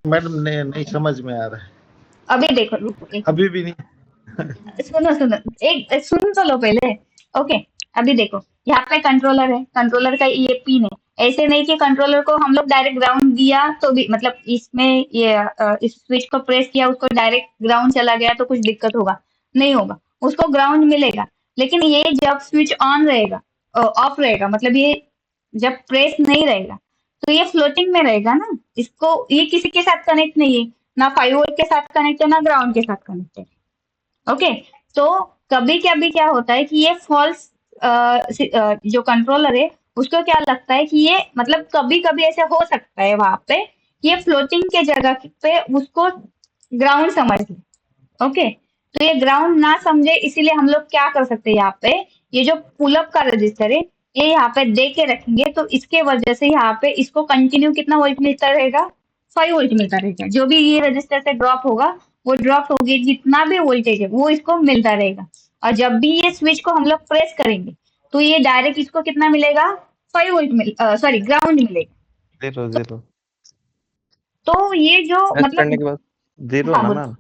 मैडम नहीं समझ में आ रहा है, अभी देखो रुको एक अभी भी नहीं। सुनो सुनो एक सुन तो लो पहले। ओके अभी देखो यहाँ पे कंट्रोलर है, कंट्रोलर का ये पिन है। ऐसे नहीं कि कंट्रोलर को हम लोग डायरेक्ट ग्राउंड दिया तो भी मतलब इसमें ये इस स्विच को प्रेस किया उसको डायरेक्ट ग्राउंड चला गया तो कुछ दिक्कत होगा, नहीं होगा, उसको ग्राउंड मिलेगा। लेकिन ये जब स्विच ऑन रहेगा ऑफ रहेगा, मतलब ये जब प्रेस नहीं रहेगा तो ये फ्लोटिंग में रहेगा ना, इसको ये किसी के साथ कनेक्ट नहीं है, ना 5 वोल्ट के साथ कनेक्ट है ना ग्राउंड के साथ कनेक्ट है। ओके तो कभी कभी क्या होता है कि ये फॉल्स जो कंट्रोलर है उसको क्या लगता है कि ये मतलब कभी कभी ऐसे हो सकता है वहां पे कि ये फ्लोटिंग के जगह पे उसको ग्राउंड समझ ले। ओके तो ये ग्राउंड ना समझे इसीलिए हम लोग क्या कर सकते हैं यहाँ पे, ये जो पुलअप का रजिस्टर है ये यहाँ पे दे के रखेंगे तो इसके वजह से यहाँ पे इसको कंटिन्यू कितना वोल्ट मिलता रहेगा, 5 वोल्ट मिलता रहेगा। जो भी ये रजिस्टर से ड्रॉप होगा वो ड्रॉप होगी, जितना भी वोल्टेज है वो इसको मिलता रहेगा। और जब भी ये स्विच को हम लोग प्रेस करेंगे तो ये डायरेक्ट इसको कितना मिलेगा, 5 वोल्ट सॉरी ग्राउंड मिलेगा। 0 0 तो ये जो प्रेस करने मतलब के बाद 0 हाँ ना बोल मैम,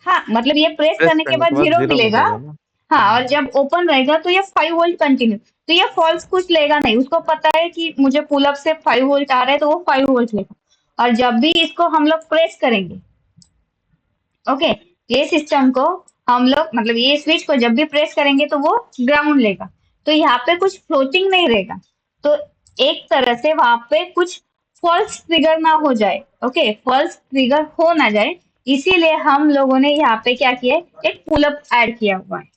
हाँ मतलब ये प्रेस प्रेस करने के करने बाद के बाद 0 0 मिलेगा। मिलेगा ना। हाँ और जब ओपन रहेगा तो ये 5 वोल्ट कंटिन्यू, तो ये फॉल्स कुछ लेगा नहीं, उसको पता है कि मुझे पुलअप से 5 वोल्ट आ रहा है तो वो 5 वोल्ट लेगा। और जब भी इसको हम लोग प्रेस करेंगे, ओके ये सिस्टम को हम लोग मतलब ये स्विच को जब भी प्रेस करेंगे तो वो ग्राउंड लेगा। तो यहाँ पे कुछ फ्लोटिंग नहीं रहेगा, तो एक तरह से वहां पे कुछ फॉल्स ट्रिगर ना हो जाए, ओके फॉल्स ट्रिगर हो ना जाए, इसीलिए हम लोगों ने यहाँ पे क्या किया है, एक पुलअप ऐड किया हुआ है।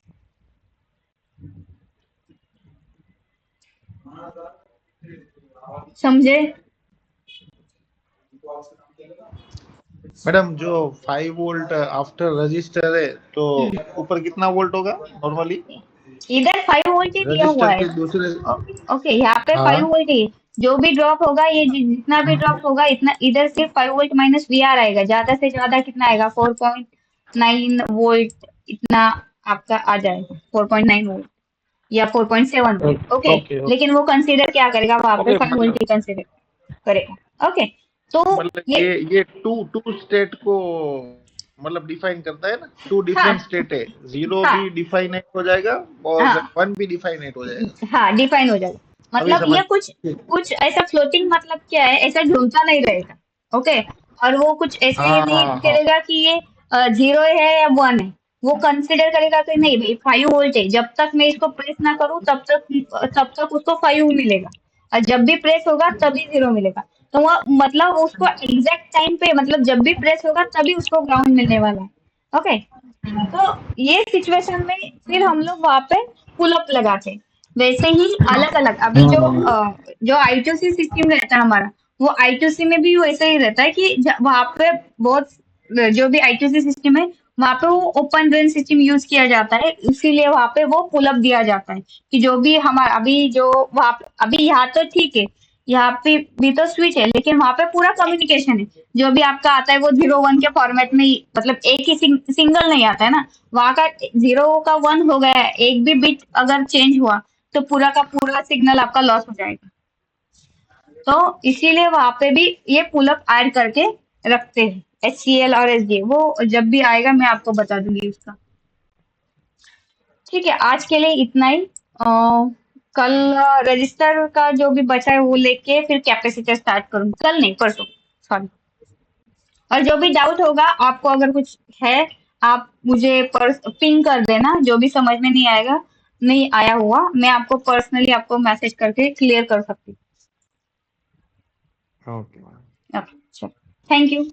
समझे? मैडम जो 5 वोल्ट आफ्टर रजिस्टर है तो ऊपर कितना वोल्ट होगा नॉर्मली? इधर 5 वोल्ट ही दिया हुआ रजिस्टर है। के दूसरे ओके यहाँ पे 5 हाँ वोल्ट ही, जो भी ड्रॉप होगा ये जितना भी ड्रॉप होगा इतना इधर सिर्फ 5 वोल्ट माइनस वी आर आएगा, ज्यादा से ज्यादा कितना आएगा 4.9 वोल्ट, इतना आपका आ जाएगा 4.9 वोल्ट या 4.7 वोल्ट। ओके ओके लेकिन वो कंसीडर क्या करेगा वहां पे ओके 5 वोल्ट ही कंसीडर करेगा। ओके तो मतलब ये ये टू स्टेट को मतलब डिफाइन करता है ना, टू हाँ डिफरेंट स्टेट है, 0 हाँ भी डिफाइनेट हो जाएगा और हाँ 1 भी डिफाइनेट हो जाएगा। हाँ डिफाइन हो जाएगा। अभी मतलब समझ ये कुछ कुछ ऐसा फ्लोटिंग मतलब क्या है, ऐसा ढूंढता नहीं रहेगा। ओके और वो कुछ ऐसे ही हाँ नहीं हाँ हाँ करेगा कि ये 0 है या 1 है, वो कंसिडर करेगा कि नहीं भाई 5 वोल्ट है, जब तक मैं इसको प्रेस ना करूं तब तक उसको 5 मिलेगा, और जब भी प्रेस होगा तभी 0 मिलेगा। तो वो मतलब उसको एग्जैक्ट टाइम पे मतलब जब भी प्रेस होगा तभी उसको ग्राउंड मिलने वाला है। ओके तो ये सिचुएशन में फिर हम लोग वहां पे पुल अप लगाते हैं। वैसे ही अलग अलग अभी जो I2C सिस्टम रहता है हमारा, वो I2C में भी वैसे ही रहता है कि वहां पे बहुत जो भी I2C सिस्टम है वहां पे वो ओपन रेंज सिस्टम यूज किया जाता है, इसीलिए वहां पे वो पुल अप दिया जाता है कि जो भी हमारा अभी जो वहां अभी यहाँ तो ठीक है, यहाँ पे भी तो स्विच है लेकिन वहां पे पूरा कम्युनिकेशन है, जो भी आपका आता है वो 0 1 के फॉर्मेट में ही, मतलब एक ही सिंगल नहीं आता है ना, वहां का 0 का 1 हो गया है, एक भी बिट अगर चेंज हुआ तो पूरा का पूरा सिग्नल आपका लॉस हो जाएगा। तो इसीलिए वहां पे भी ये पुलअप ऐड करके रखते हैं, HCL और SDA, वो जब भी आएगा मैं आपको बता दूंगी उसका। ठीक है आज के लिए इतना ही। कल रजिस्टर का जो भी बचा है वो लेके फिर कैपेसिटर स्टार्ट करूंगी, कल नहीं परसों, सॉरी। और जो भी डाउट होगा आपको अगर कुछ है आप मुझे पिंग कर देना, जो भी समझ में नहीं आएगा नहीं आया हुआ मैं आपको पर्सनली आपको मैसेज करके क्लियर कर सकती ओके। हूँ। अच्छा थैंक यू।